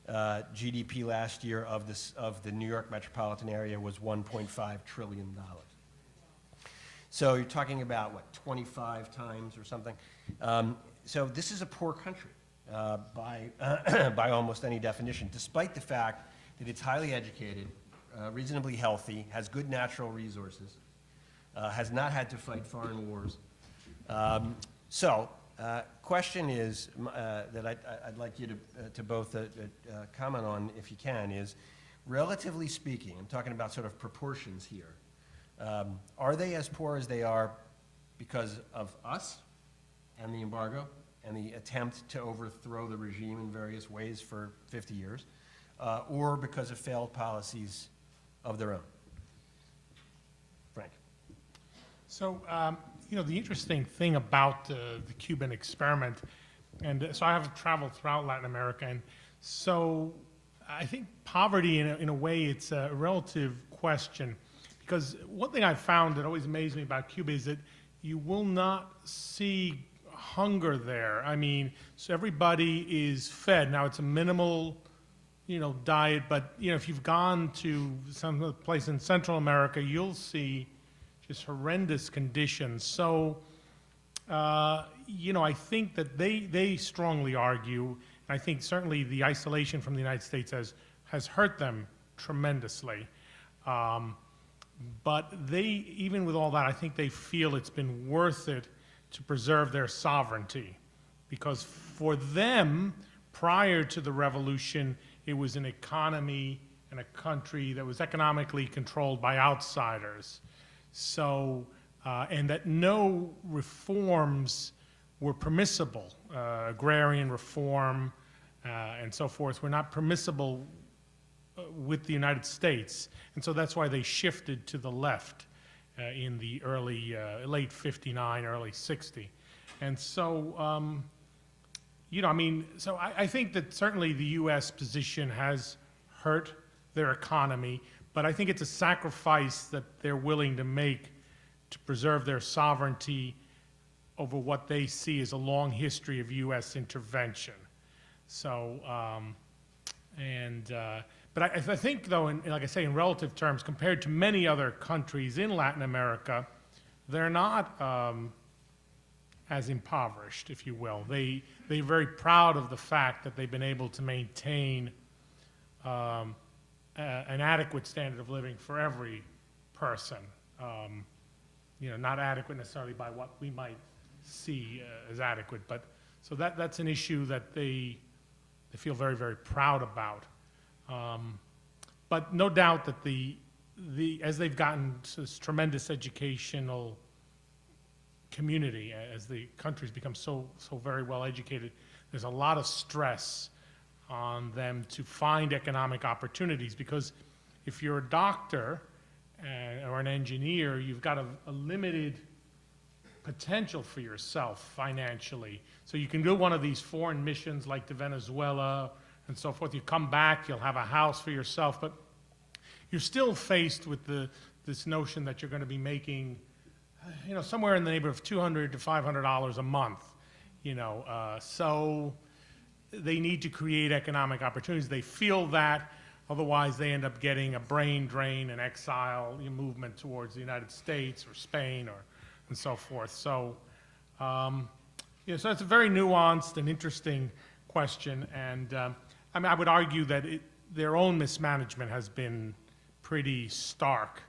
GDP last year of the New York metropolitan area was $1.5 trillion. So you're talking about, what, 25 times or something? So this is a poor country by almost any definition, despite the fact that it's highly educated, reasonably healthy, has good natural resources, has not had to fight foreign wars. Question is that I'd like you to both comment on, if you can, is relatively speaking, I'm talking about sort of proportions here, are they as poor as they are because of us and the embargo and the attempt to overthrow the regime in various ways for 50 years, or because of failed policies of their own? Frank. So, the interesting thing about the Cuban experiment, and so I have traveled throughout Latin America, and so I think poverty, in a way, it's a relative question, because one thing I've found that always amazed me about Cuba is that you will not see hunger there. I mean, so everybody is fed. Now, it's a minimal, diet, but, if you've gone to some place in Central America, you'll see just horrendous conditions. So, I think that they strongly argue, and I think certainly the isolation from the United States has hurt them tremendously. But even with all that, I think they feel it's been worth it to preserve their sovereignty. Because for them, prior to the revolution, it was an economy and a country that was economically controlled by outsiders. So and that no reforms were permissible. Agrarian reform and so forth were not permissible with the United States, and so that's why they shifted to the left in the late 59, early 60. And so, I think that certainly the U.S. position has hurt their economy, but I think it's a sacrifice that they're willing to make to preserve their sovereignty over what they see as a long history of U.S. intervention. So, but I think, though, like I say, in relative terms, compared to many other countries in Latin America, they're not as impoverished, if you will. They're very proud of the fact that they've been able to maintain an adequate standard of living for every person. Not adequate necessarily by what we might see as adequate, but so that's an issue that they feel very, very proud about. But no doubt that as they've gotten to this tremendous educational community, as the country's become so very well educated, there's a lot of stress on them to find economic opportunities, because if you're a doctor or an engineer, you've got a limited potential for yourself financially. So you can do one of these foreign missions like to Venezuela and so forth. You come back, you'll have a house for yourself, but you're still faced with this notion that you're going to be making, somewhere in the neighborhood of $200 to $500 a month. So they need to create economic opportunities. They feel that, otherwise they end up getting a brain drain and exile movement towards the United States or Spain and so forth. So, so it's a very nuanced and interesting question, and I would argue that their own mismanagement has been pretty stark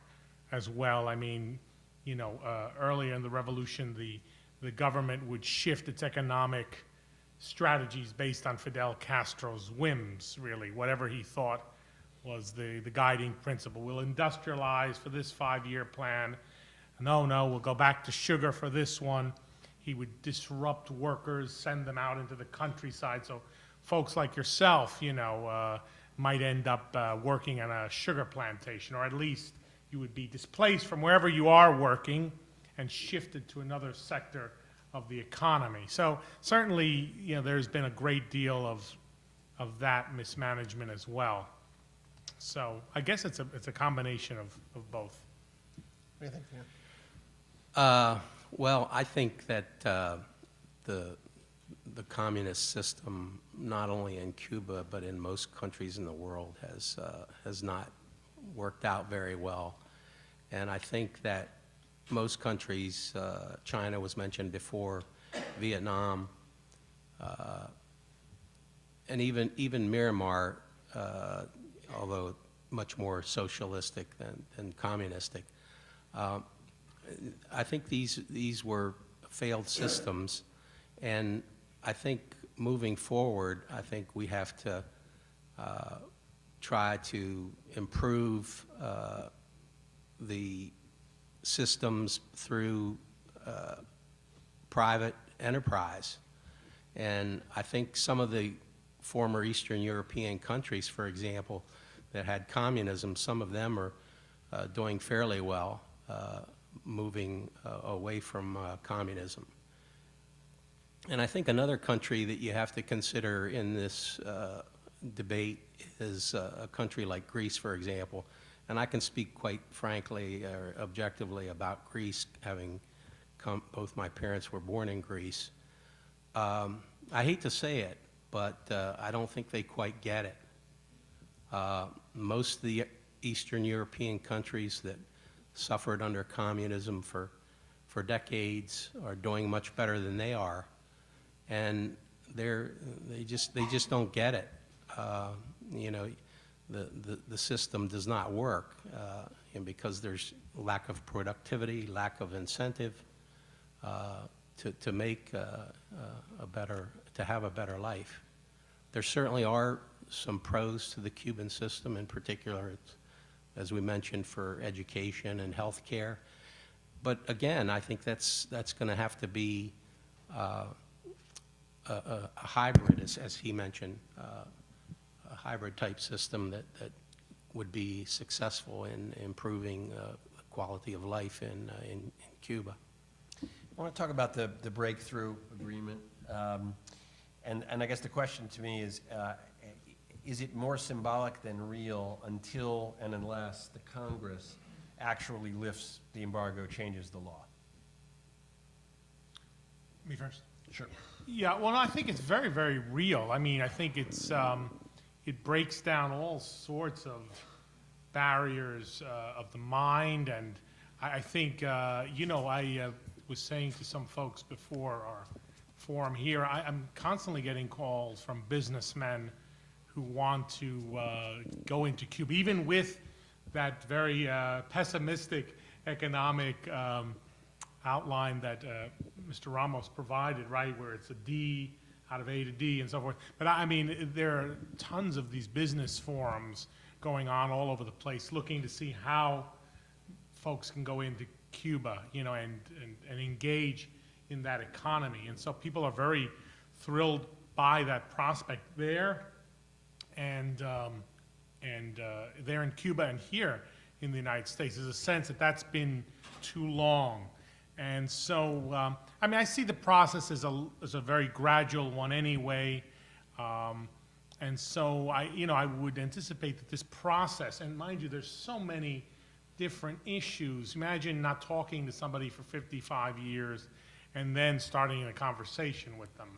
as well. Earlier in the revolution, the government would shift its economic strategies based on Fidel Castro's whims, really, whatever he thought was the guiding principle. We'll industrialize for this 5-year plan. No, we'll go back to sugar for this one. He would disrupt workers, send them out into the countryside. So folks like yourself, might end up working on a sugar plantation, or at least you would be displaced from wherever you are working and shifted to another sector of the economy. So certainly, there's been a great deal of that mismanagement as well. So I guess it's a combination of both. What do you think, Dan? Well, I think that the communist system, not only in Cuba but in most countries in the world, has not worked out very well. And I think that most countries, China was mentioned before, Vietnam, and even Myanmar, although much more socialistic than communistic. I think these were failed systems, and I think moving forward, I think we have to try to improve the systems through private enterprise. And I think some of the former Eastern European countries, for example, that had communism, some of them are doing fairly well, moving away from communism. And I think another country that you have to consider in this debate is a country like Greece, for example. And I can speak quite frankly or objectively about Greece, having both my parents were born in Greece. I hate to say it, but I don't think they quite get it. Most of the Eastern European countries that suffered under communism for decades are doing much better than they are, and they just don't get it. The system does not work, and because there's lack of productivity, lack of incentive to make to have a better life. There certainly are some pros to the Cuban system, in particular, as we mentioned, for education and health care. But again, I think that's going to have to be a hybrid, as he mentioned, a hybrid type system that would be successful in improving the quality of life in Cuba. I want to talk about the breakthrough agreement. And I guess the question to me is it more symbolic than real until and unless the Congress actually lifts the embargo, changes the law? Me first? Sure. Yeah, well, I think it's very, very real. I mean, I think it breaks down all sorts of barriers of the mind, and I think, I was saying to some folks before our forum here, I'm constantly getting calls from businessmen who want to go into Cuba, even with that very pessimistic economic outline that Mr. Ramos provided, right, where it's a D out of A to D and so forth. But I mean, there are tons of these business forums going on all over the place, looking to see how folks can go into Cuba, and engage in that economy. And so people are very thrilled by that prospect there, and there in Cuba and here in the United States. There's a sense that that's been too long. And so, I see the process as a very gradual one anyway. And so I would anticipate that this process, and mind you, there's so many different issues. Imagine not talking to somebody for 55 years and then starting a conversation with them,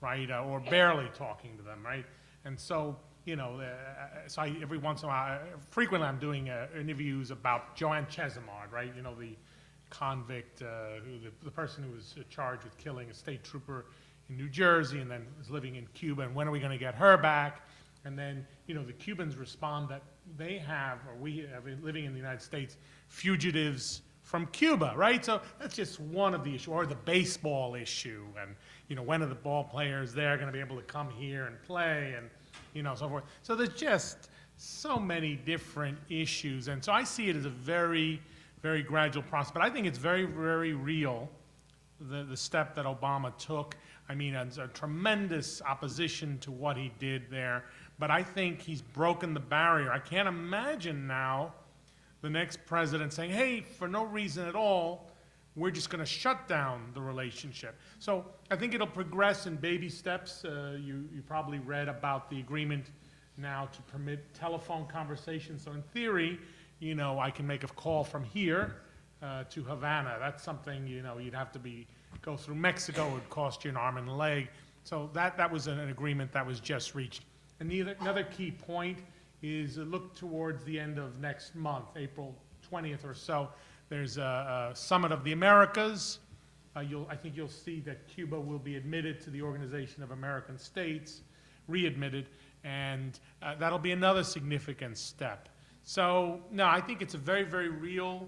right? Or barely talking to them, right? And so, every once in a while, frequently I'm doing interviews about Joanne Chesimard, right? The convict, the person who was charged with killing a state trooper in New Jersey and then was living in Cuba, and when are we going to get her back? And then, the Cubans respond that they have, or we have, living in the United States, fugitives from Cuba, right? So that's just one of the issues, or the baseball issue, and, when are the ball players there going to be able to come here and play, and, so forth. So there's just so many different issues, and so I see it as a very, very gradual process. But I think it's very, very real, the step that Obama took. It's a tremendous opposition to what he did there, but I think he's broken the barrier. I can't imagine now the next president saying, hey, for no reason at all, we're just going to shut down the relationship. So I think it'll progress in baby steps. You probably read about the agreement now to permit telephone conversations. So in theory, I can make a call from here to Havana. That's something, you'd have to go through Mexico. It would cost you an arm and a leg. So that was an agreement that was just reached. And another key point is look towards the end of next month, April 20th or so. There's a Summit of the Americas. I think you'll see that Cuba will be admitted to the Organization of American States, readmitted, and that'll be another significant step. So, no, I think it's a very, very real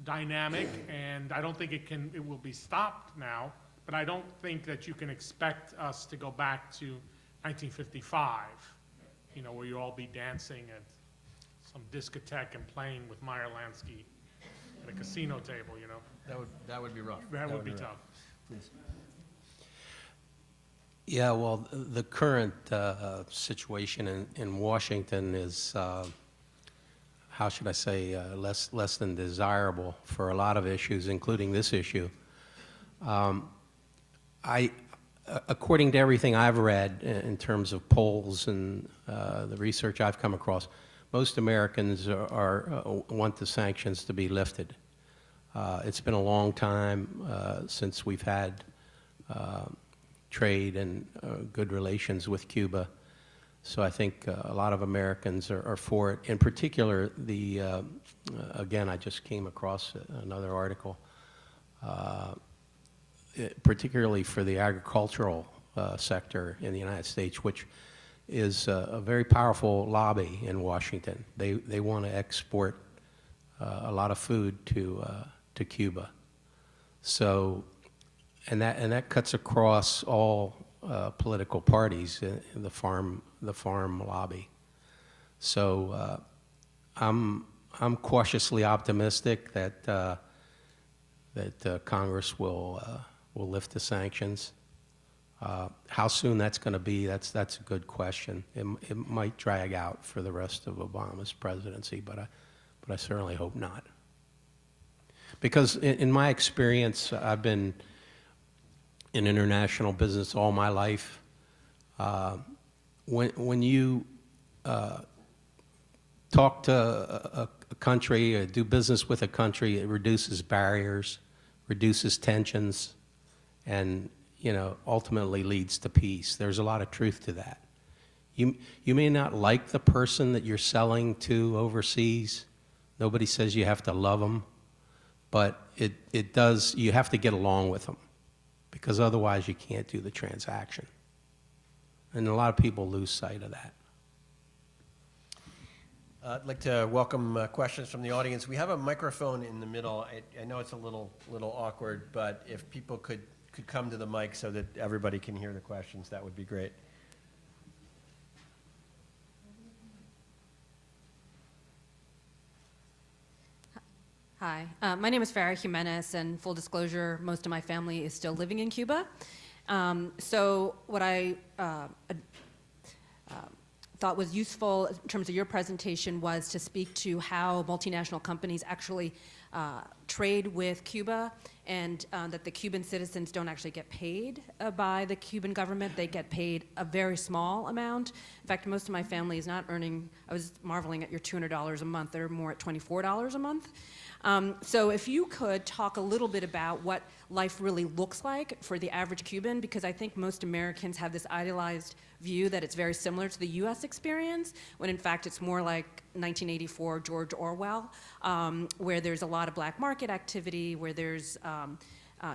dynamic, and I don't think it will be stopped now, but I don't think that you can expect us to go back to 1955, where you'll all be dancing at some discotheque and playing with Meyer Lansky at a casino table, That would be rough. That would be rough. tough. Please. Yeah, well, the current situation in Washington is, how should I say, less than desirable for a lot of issues, including this issue. According to everything I've read in terms of polls and the research I've come across, most Americans want the sanctions to be lifted. It's been a long time since we've had trade and good relations with Cuba. So I think a lot of Americans are for it. In particular, again, I just came across another article, particularly for the agricultural sector in the United States, which is a very powerful lobby in Washington. They want to export a lot of food to Cuba. So, and that cuts across all political parties in the farm lobby. So I'm I'm cautiously optimistic that Congress will lift the sanctions. How soon that's going to be, that's a good question. It might drag out for the rest of Obama's presidency, but I certainly hope not. Because in my experience, I've been in international business all my life. When you talk to a country, or do business with a country, it reduces barriers, reduces tensions, and ultimately leads to peace. There's a lot of truth to that. You may not like the person that you're selling to overseas. Nobody says you have to love them, but it does. You have to get along with them, because otherwise you can't do the transaction. And a lot of people lose sight of that. I'd like to welcome questions from the audience. We have a microphone in the middle. I know it's a little awkward, but if people could come to the mic so that everybody can hear the questions, that would be great. Hi, my name is Farah Jimenez, and full disclosure, most of my family is still living in Cuba. So what I thought was useful in terms of your presentation was to speak to how multinational companies actually trade with Cuba, and that the Cuban citizens don't actually get paid by the Cuban government. They get paid a very small amount. In fact, most of my family is not earning, I was marveling at your $200 a month. They're more at $24 a month. So if you could talk a little bit about what life really looks like for the average Cuban, because I think most Americans have this idealized view that it's very similar to the US experience, when in fact it's more like 1984 George Orwell, where there's a lot of black market activity, where there's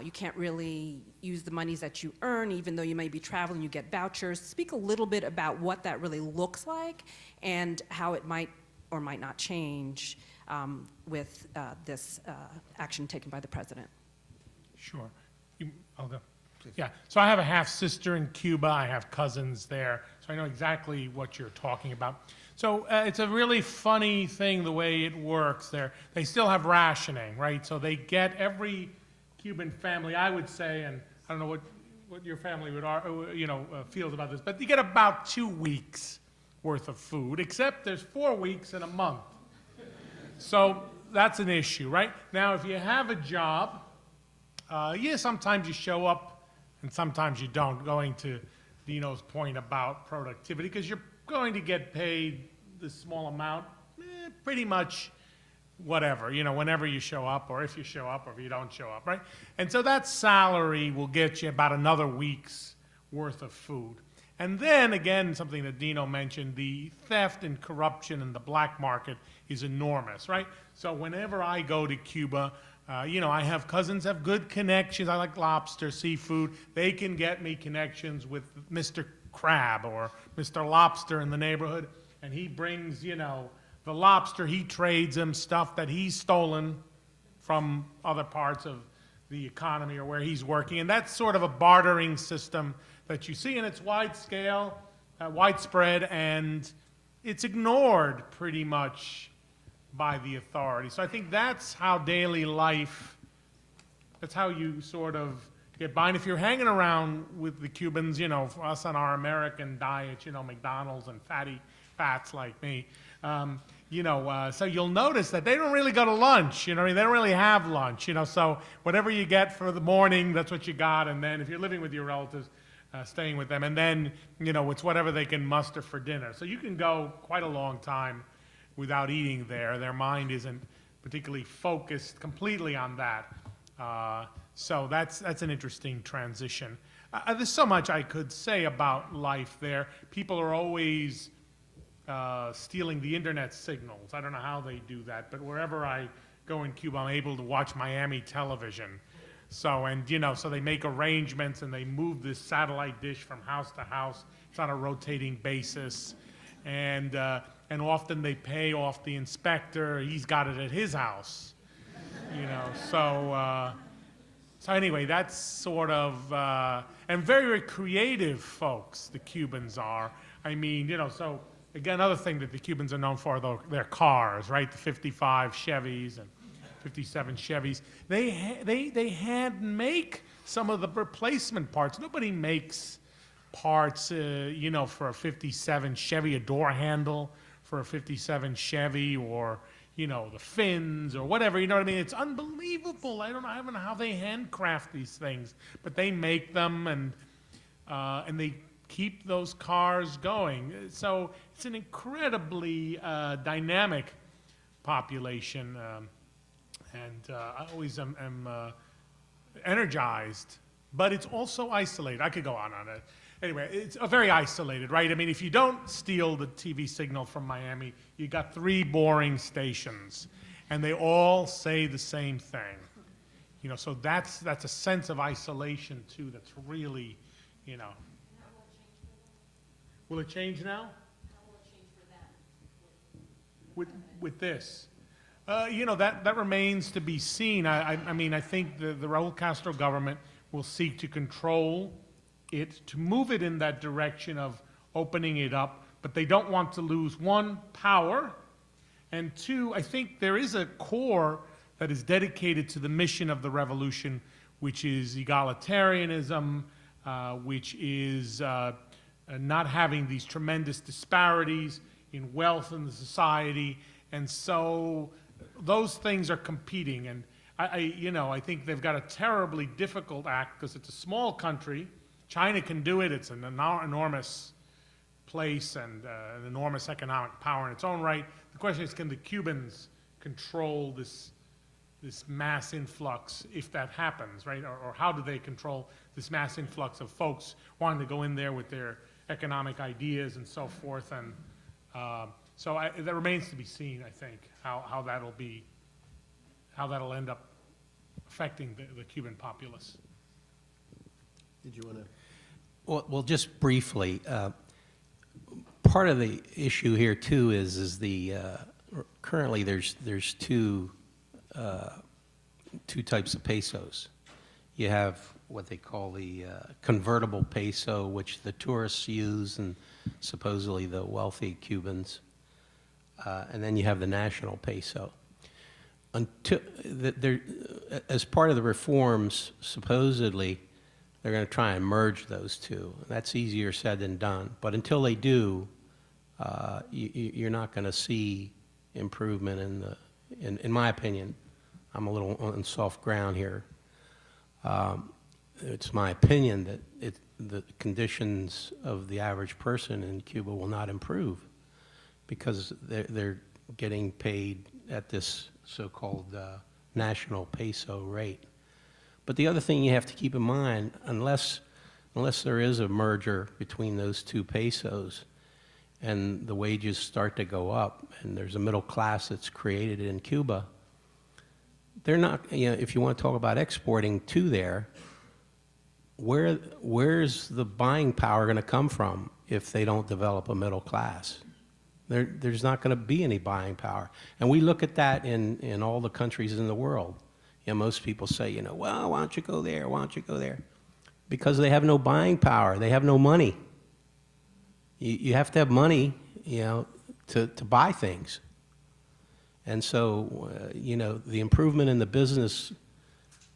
you can't really use the monies that you earn, even though you may be traveling, you get vouchers. Speak a little bit about what that really looks like and how it might or might not change with this action taken by the president. Sure. I'll go. Yeah, so I have a half-sister in Cuba. I have cousins there, so I know exactly what you're talking about. So it's a really funny thing the way it works there. They still have rationing, right? So they get every Cuban family, I would say, and I don't know what your family would feels about this, but you get about 2 weeks worth of food, except there's 4 weeks in a month. So that's an issue, right? Now, if you have a job, sometimes you show up and sometimes you don't, going to Dino's point about productivity, because you're going to get paid this small amount, pretty much whatever, whenever you show up, or if you show up, or if you don't show up, right? And so that salary will get you about another week's worth of food. And then, again, something that Dino mentioned, the theft and corruption in the black market is enormous, right? So whenever I go to Cuba, I have cousins have good connections. I like lobster, seafood. They can get me connections with Mr. Crab or Mr. Lobster in the neighborhood, and he brings, the lobster. He trades him stuff that he's stolen from other parts of the economy or where he's working, and that's sort of a bartering system that you see, and it's widespread, and it's ignored pretty much by the authorities. So I think that's how daily life, that's how you sort of get by. And if you're hanging around with the Cubans, for us on our American diet, McDonald's and fatty fats like me, so you'll notice that they don't really go to lunch, they don't really have lunch, so whatever you get for the morning, that's what you got, and then if you're living with your relatives, staying with them, and then, it's whatever they can muster for dinner. So you can go quite a long time without eating there. Their mind isn't particularly focused completely on that. So that's an interesting transition. There's so much I could say about life there. People are always stealing the internet signals. I don't know how they do that, but wherever I go in Cuba, I'm able to watch Miami television. So they make arrangements and they move this satellite dish from house to house. It's on a rotating basis. And often they pay off the inspector. He's got it at his house, So anyway, that's sort of, and very, very creative folks, the Cubans are. I mean, so again, another thing that the Cubans are known for, though, their cars, right? The 55 Chevys and 57 Chevys. They hand make some of the replacement parts. Nobody makes parts, you know, for a 57 Chevy, a door handle for a 57 Chevy, or, you know, the fins or whatever, you know what I mean? It's unbelievable. I don't know how they handcraft these things, but they make them, and they keep those cars going. So it's an incredibly dynamic population, and I always am energized, but it's also isolated. I could go on it. Anyway, it's very isolated, right? I mean, if you don't steal the TV signal from Miami, you got 3 boring stations, and they all say the same thing. You know, so that's a sense of isolation too. That's really, you know. Will it change now? How will it change for them? With this? You know, that remains to be seen. I mean, I think the Raul Castro government will seek to control it, to move it in that direction of opening it up, but they don't want to lose, 1, power, and 2, I think there is a core that is dedicated to the mission of the revolution, which is egalitarianism, which is not having these tremendous disparities in wealth in the society, and so those things are competing. And I think they've got a terribly difficult act because it's a small country. China can do it. It's an enormous place and an enormous economic power in its own right. The question is, can the Cubans control this mass influx if that happens, right? Or how do they control this mass influx of folks wanting to go in there with their economic ideas and so forth? And that remains to be seen, I think, how that'll end up affecting the Cuban populace. Did you want to? Well, just briefly, part of the issue here too is currently there's two types of pesos. You have what they call the convertible peso, which the tourists use and supposedly the wealthy Cubans, and then you have the national peso. As part of the reforms, supposedly, they're going to try and merge those two. That's easier said than done. But until they do, you're not going to see improvement in my opinion. I'm a little on soft ground here. It's my opinion that the conditions of the average person in Cuba will not improve because they're getting paid at this so-called national peso rate. But the other thing you have to keep in mind, unless there is a merger between those 2 pesos and the wages start to go up and there's a middle class that's created in Cuba, they're not, you know, if you want to talk about exporting to there, where's the buying power going to come from if they don't develop a middle class? There's not going to be any buying power. And we look at that in all the countries in the world. You know, most people say, you know, well, why don't you go there? Why don't you go there? Because they have no buying power. They have no money. You have to have money, you know, to buy things. And so, you know, the improvement in the business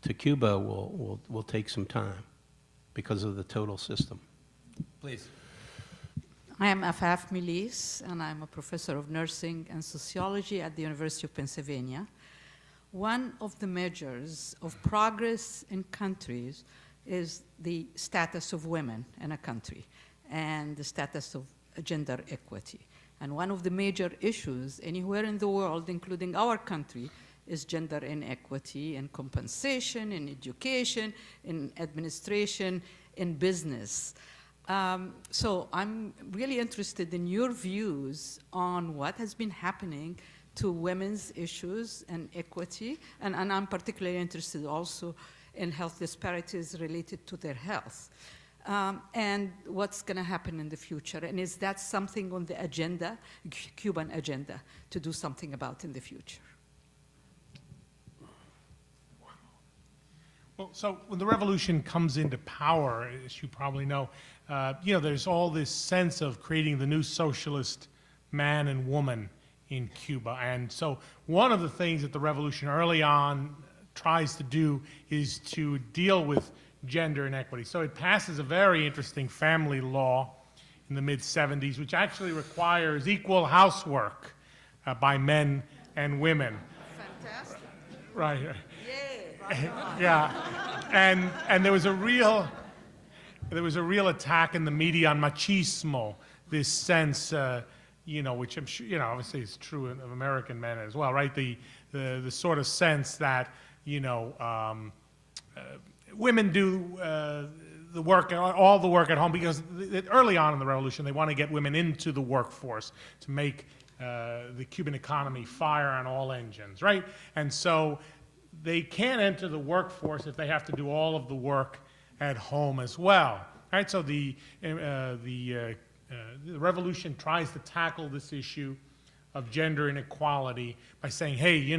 to Cuba will take some time because of the total system. Please. I am Afaf Milis, and I'm a professor of nursing and sociology at the University of Pennsylvania. One of the measures of progress in countries is the status of women in a country and the status of gender equity. And one of the major issues anywhere in the world, including our country, is gender inequity in compensation, in education, in administration, in business. So I'm really interested in your views on what has been happening to women's issues and equity, and I'm particularly interested also in health disparities related to their health, and what's going to happen in the future. And is that something on the agenda, Cuban agenda, to do something about in the future? Well, so when the revolution comes into power, as you probably know, you know, there's all this sense of creating the new socialist man and woman in Cuba. And so one of the things that the revolution early on tries to do is to deal with gender inequity. So it passes a very interesting family law in the mid-70s, which actually requires equal housework by men and women. Fantastic. Right. Yay. Yeah. And there was a real attack in the media on machismo, this sense, which I'm sure, obviously is true of American men as well, right? The sort of sense that, women do the work, all the work at home, because early on in the revolution, they want to get women into the workforce to make the Cuban economy fire on all engines, right? And so they can't enter the workforce if they have to do all of the work at home as well, right? So the revolution tries to tackle this issue of gender inequality by saying, hey,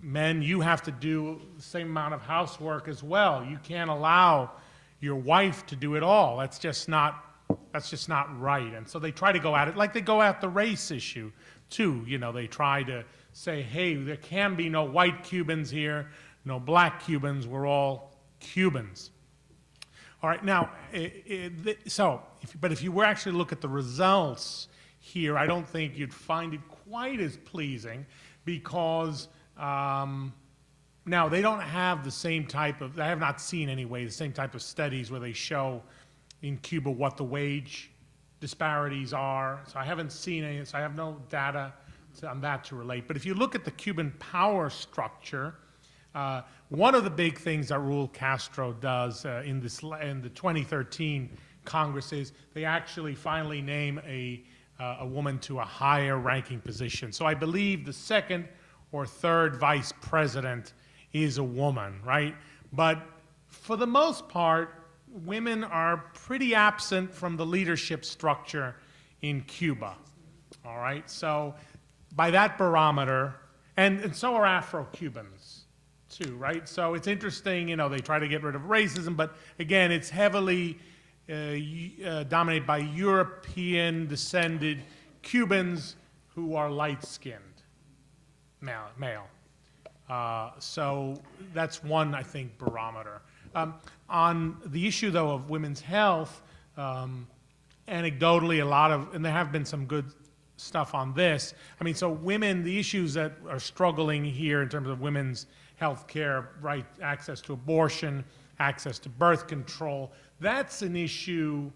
men, you have to do the same amount of housework as well. You can't allow your wife to do it all. That's just not right. And so they try to go at it like they go at the race issue too. They try to say, hey, there can be no white Cubans here, no black Cubans, we're all Cubans. All right, now, but if you were actually look at the results here, I don't think you'd find it quite as pleasing, because now they don't have the same type of, I have not seen anyway, the same type of studies where they show in Cuba what the wage disparities are. So I haven't seen any, so I have no data on that to relate. But if you look at the Cuban power structure, one of the big things that Raul Castro does in the 2013 Congress is they actually finally name a woman to a higher ranking position. So I believe the second or third vice president is a woman, right? But for the most part, women are pretty absent from the leadership structure in Cuba, all right? So by that barometer, and so are Afro-Cubans too, right? So it's interesting, they try to get rid of racism, but again, it's heavily dominated by European-descended Cubans who are light-skinned, male. So that's one, I think, barometer. On the issue, though, of women's health, anecdotally, and there have been some good stuff on this. I mean, so women, the issues that are struggling here in terms of women's health care, right, access to abortion, access to birth control, that's an issue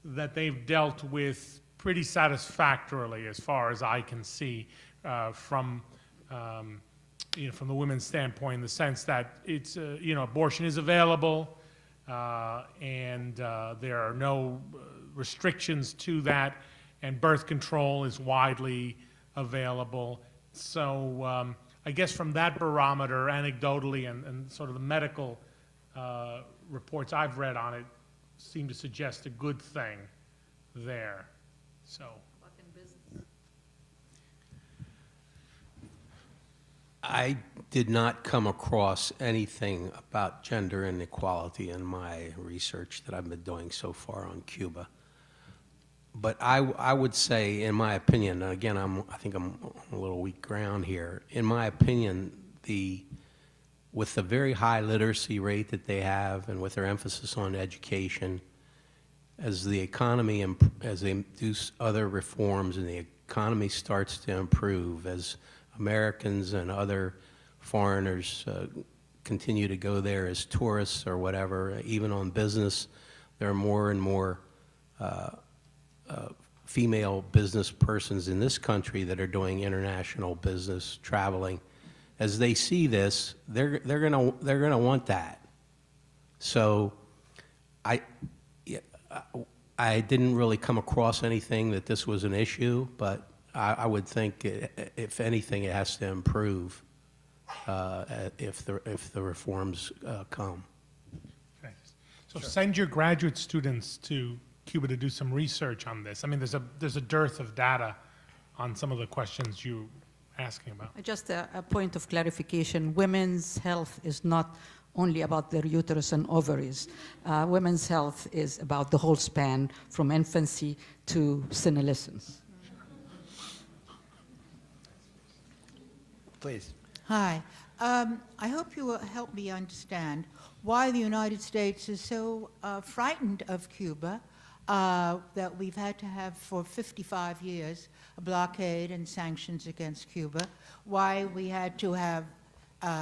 that they've dealt with pretty satisfactorily, as far as I can see, from the women's standpoint, in the sense that it's, abortion is available, and there are no restrictions to that, and birth control is widely available. So I guess from that barometer, anecdotally, and sort of the medical reports I've read on it seem to suggest a good thing there. So. I did not come across anything about gender inequality in my research that I've been doing so far on Cuba. But I would say, in my opinion, and again, I think I'm on a little weak ground here. In my opinion, with the very high literacy rate that they have, and with their emphasis on education, as the economy, as they do other reforms, and the economy starts to improve, as Americans and other foreigners continue to go there as tourists or whatever, even on business, there are more and more female business persons in this country that are doing international business, traveling. As they see this, they're gonna want that. So I didn't really come across anything that this was an issue, but I would think, if anything, it has to improve if the reforms come. Okay. So send your graduate students to Cuba to do some research on this. I mean, there's a dearth of data on some of the questions you're asking about. Just a point of clarification. Women's health is not only about their uterus and ovaries. Women's health is about the whole span, from infancy to senescence. Please. Hi. I hope you will help me understand why the United States is so frightened of Cuba that we've had to have for 55 years a blockade and sanctions against Cuba, why we had to have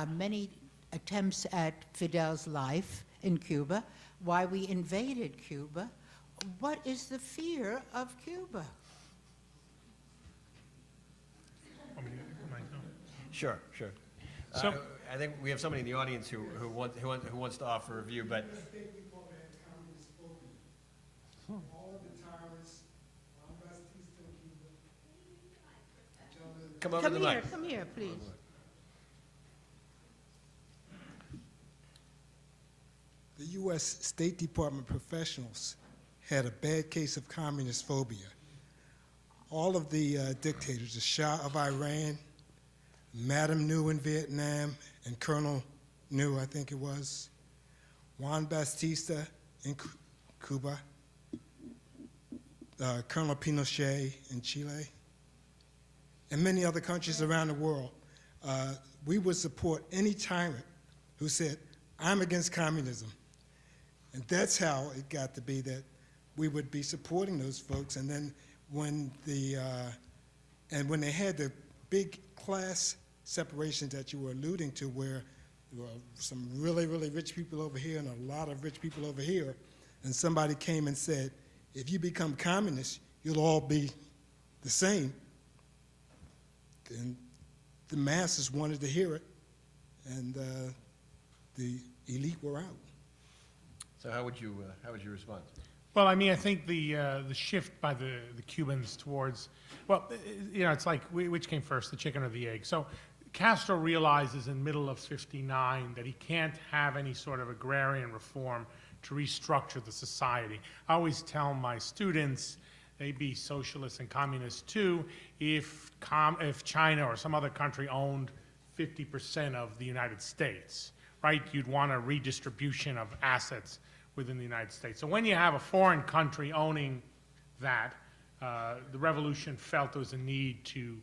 many attempts at Fidel's life in Cuba, why we invaded Cuba. What is the fear of Cuba? Sure, sure. So- I think we have somebody in the audience who wants to offer a view, but come over to the mic. Come here, please. The U.S. State Department professionals had a bad case of communist phobia. All of the dictators, the Shah of Iran, Madame New in Vietnam, and Colonel New, I think it was, Juan Batista in Cuba, Colonel Pinochet in Chile, and many other countries around the world. We would support any tyrant who said, "I'm against communism." And that's how it got to be that we would be supporting those folks. And then when they had the big class separation that you were alluding to, where there were some really, really rich people over here and a lot of rich people over here, and somebody came and said, if you become communist, you'll all be the same, then the masses wanted to hear it, and the elite were out. So how would you respond? Well, I mean, I think the shift by the Cubans towards, well, it's like, which came first, the chicken or the egg? So Castro realizes in middle of '59 that he can't have any sort of agrarian reform to restructure the society. I always tell my students, they'd be socialists and communists too, if China or some other country owned 50% of the United States, right? You'd want a redistribution of assets within the United States. So when you have a foreign country owning that, the revolution felt there was a need to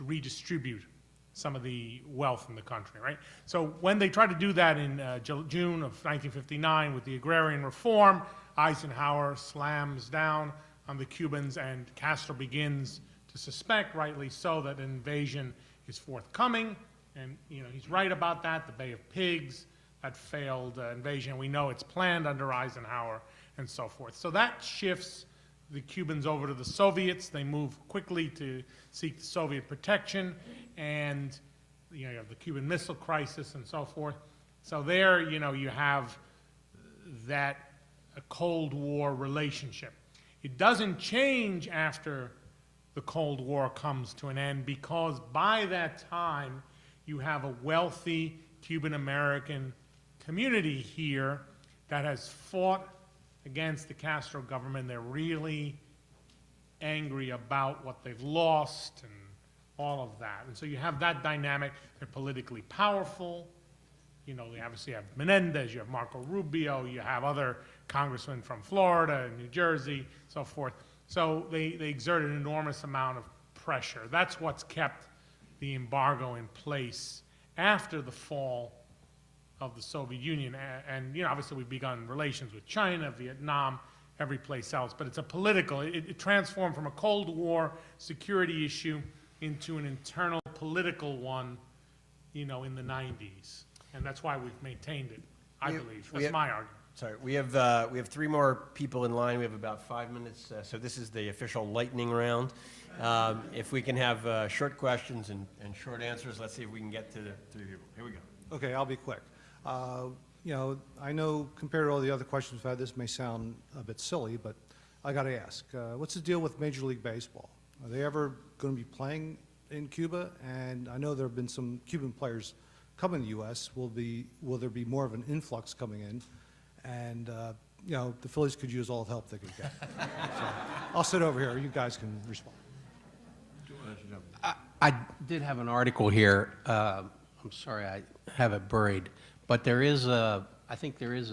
redistribute some of the wealth in the country, right? So when they tried to do that in June of 1959 with the agrarian reform, Eisenhower slams down on the Cubans, and Castro begins to suspect, rightly so, that an invasion is forthcoming. And he's right about that. The Bay of Pigs, that failed invasion. We know it's planned under Eisenhower and so forth. So that shifts the Cubans over to the Soviets. They move quickly to seek Soviet protection, and you have the Cuban Missile Crisis and so forth. So there, you have that Cold War relationship. It doesn't change after the Cold War comes to an end, because by that time, you have a wealthy Cuban-American community here that has fought against the Castro government. They're really angry about what they've lost and all of that. And so you have that dynamic. They're politically powerful. They obviously have Menendez, you have Marco Rubio, you have other congressmen from Florida and New Jersey, so forth. So they exert an enormous amount of pressure. That's what's kept the embargo in place after the fall of the Soviet Union. And obviously we've begun relations with China, Vietnam, every place else. But it's a political, it transformed from a Cold War security issue into an internal political one, in the 90s. And that's why we've maintained it, I believe. That's my argument. Sorry, we have 3 more people in line. We have about 5 minutes, so this is the official lightning round. If we can have short questions and short answers, let's see if we can get to the 3 people. Here we go. Okay, I'll be quick. I know compared to all the other questions we've had, this may sound a bit silly, but I got to ask, what's the deal with Major League Baseball? Are they ever going to be playing in Cuba? And I know there have been some Cuban players coming to the U.S. Will there be more of an influx coming in? And, the Phillies could use all the help they could get. So I'll sit over here. You guys can respond. I did have an article here. I'm sorry, I have it buried. But I think there is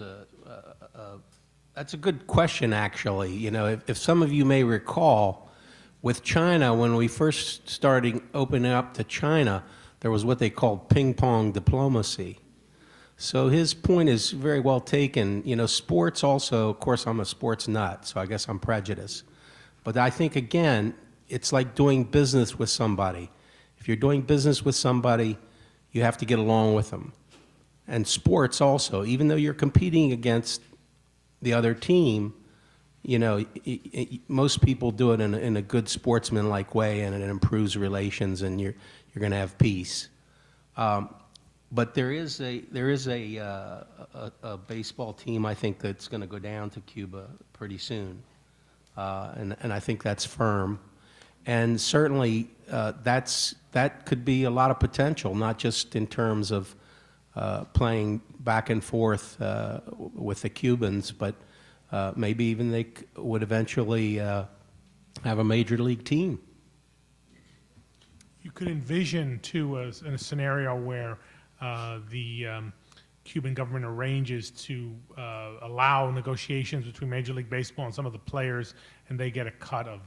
that's a good question, actually. If some of you may recall, with China, when we first started opening up to China, there was what they called ping pong diplomacy. So his point is very well taken. You know, sports also, of course, I'm a sports nut, so I guess I'm prejudiced. But I think, again, it's like doing business with somebody. If you're doing business with somebody, you have to get along with them. And sports also, even though you're competing against the other team, you know, most people do it in a good sportsmanlike way, and it improves relations, and you're going to have peace. But there is a baseball team, I think, that's going to go down to Cuba pretty soon, and I think that's firm. And certainly, that could be a lot of potential, not just in terms of playing back and forth with the Cubans, but maybe even they would eventually have a major league team. You could envision, too, in a scenario where the Cuban government arranges to allow negotiations between Major League Baseball and some of the players, and they get a cut of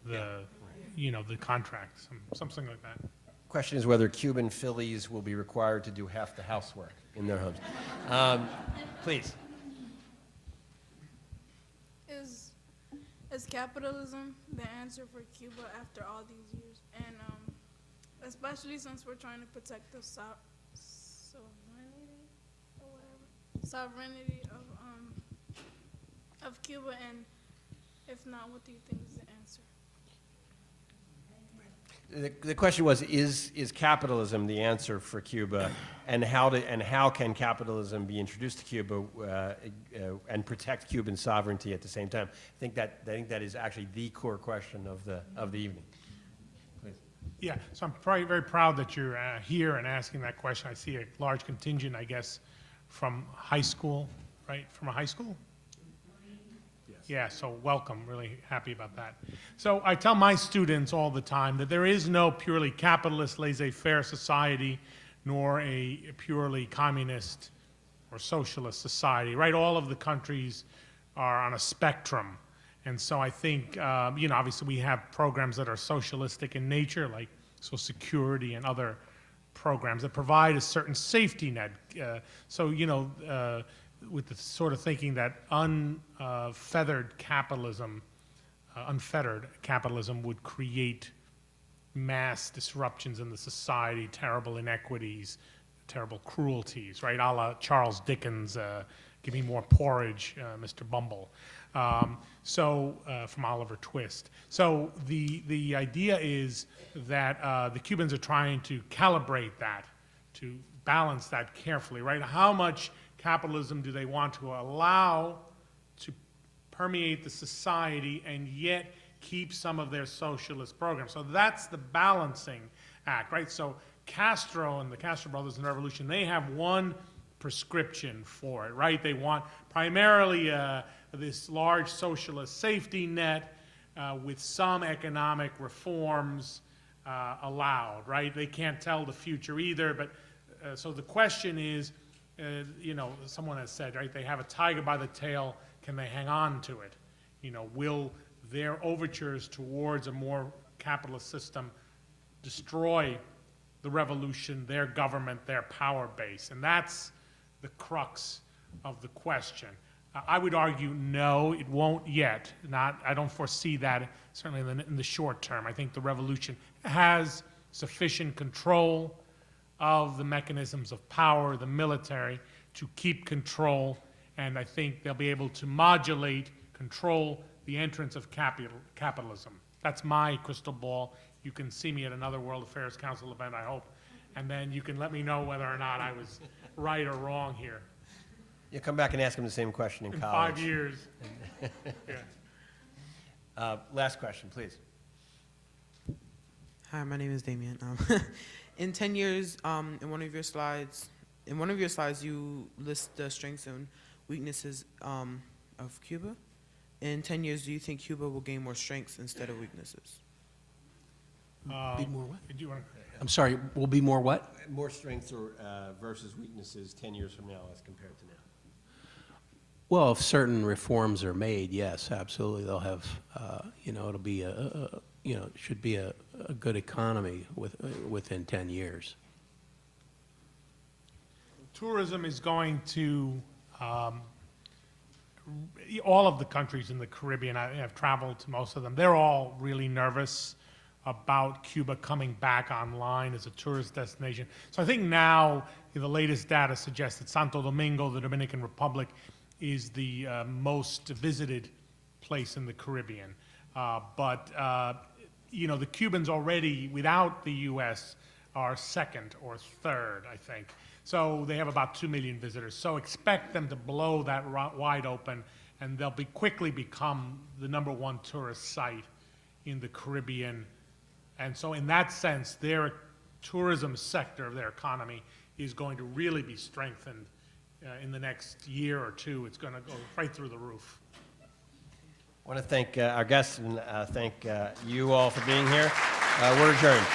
the, you know, the contract, something like that. Question is whether Cuban Phillies will be required to do half the housework in their homes. Please. Is capitalism the answer for Cuba after all these years? And especially since we're trying to protect the sovereignty of Cuba, and if not, what do you think is the answer? The question was, is capitalism the answer for Cuba, and how can capitalism be introduced to Cuba and protect Cuban sovereignty at the same time? I think that is actually the core question of the evening. Please. Yeah, so I'm probably very proud that you're here and asking that question. I see a large contingent, I guess, from high school, right? From a high school? Yeah, so welcome, really happy about that. So I tell my students all the time that there is no purely capitalist, laissez-faire society, nor a purely communist or socialist society, right? All of the countries are on a spectrum. And so I think, you know, obviously we have programs that are socialistic in nature, like Social Security and other programs that provide a certain safety net. So, you know, with the sort of thinking that unfettered capitalism would create mass disruptions in the society, terrible inequities, terrible cruelties, right? A la Charles Dickens, give me more porridge, Mr. Bumble. From Oliver Twist. So the idea is that the Cubans are trying to calibrate that, to balance that carefully, right? How much capitalism do they want to allow to permeate the society and yet keep some of their socialist programs? So that's the balancing act, right? So Castro and the Castro brothers in the revolution, they have one prescription for it, right? They want primarily this large socialist safety net with some economic reforms allowed, right? They can't tell the future either, but so the question is, you know, someone has said, right, they have a tiger by the tail, can they hang on to it? You know, will their overtures towards a more capitalist system destroy the revolution, their government, their power base? And that's the crux of the question. I would argue no, it won't yet. I don't foresee that, certainly in the short term. I think the revolution has sufficient control of the mechanisms of power, the military, to keep control, and I think they'll be able to modulate, control the entrance of capitalism. That's my crystal ball. You can see me at another World Affairs Council event, I hope, and then you can let me know whether or not I was right or wrong here. You come back and ask him the same question in college. 5 years. Yeah. Last question, please. Hi, my name is Damien. In 10 years, in one of your slides, you list the strengths and weaknesses of Cuba. In 10 years, do you think Cuba will gain more strengths instead of weaknesses? Be more what? Do you want to? I'm sorry, will be more what? More strengths or versus weaknesses 10 years from now as compared to now. Well, if certain reforms are made, yes, absolutely, they'll have, you know, it'll be should be a a good economy within 10 years. Tourism is going to all of the countries in the Caribbean. I've traveled to most of them. They're all really nervous about Cuba coming back online as a tourist destination. So I think now the latest data suggests that Santo Domingo, the Dominican Republic, is the most visited place in the Caribbean. But the Cubans already, without the U.S., are second or third, I think. So they have about 2 million visitors. So expect them to blow that wide open, and they'll quickly become the #1 tourist site in the Caribbean. And so in that sense, their tourism sector of their economy is going to really be strengthened in the next year or two. It's going to go right through the roof. I want to thank our guests and thank you all for being here. We're adjourned.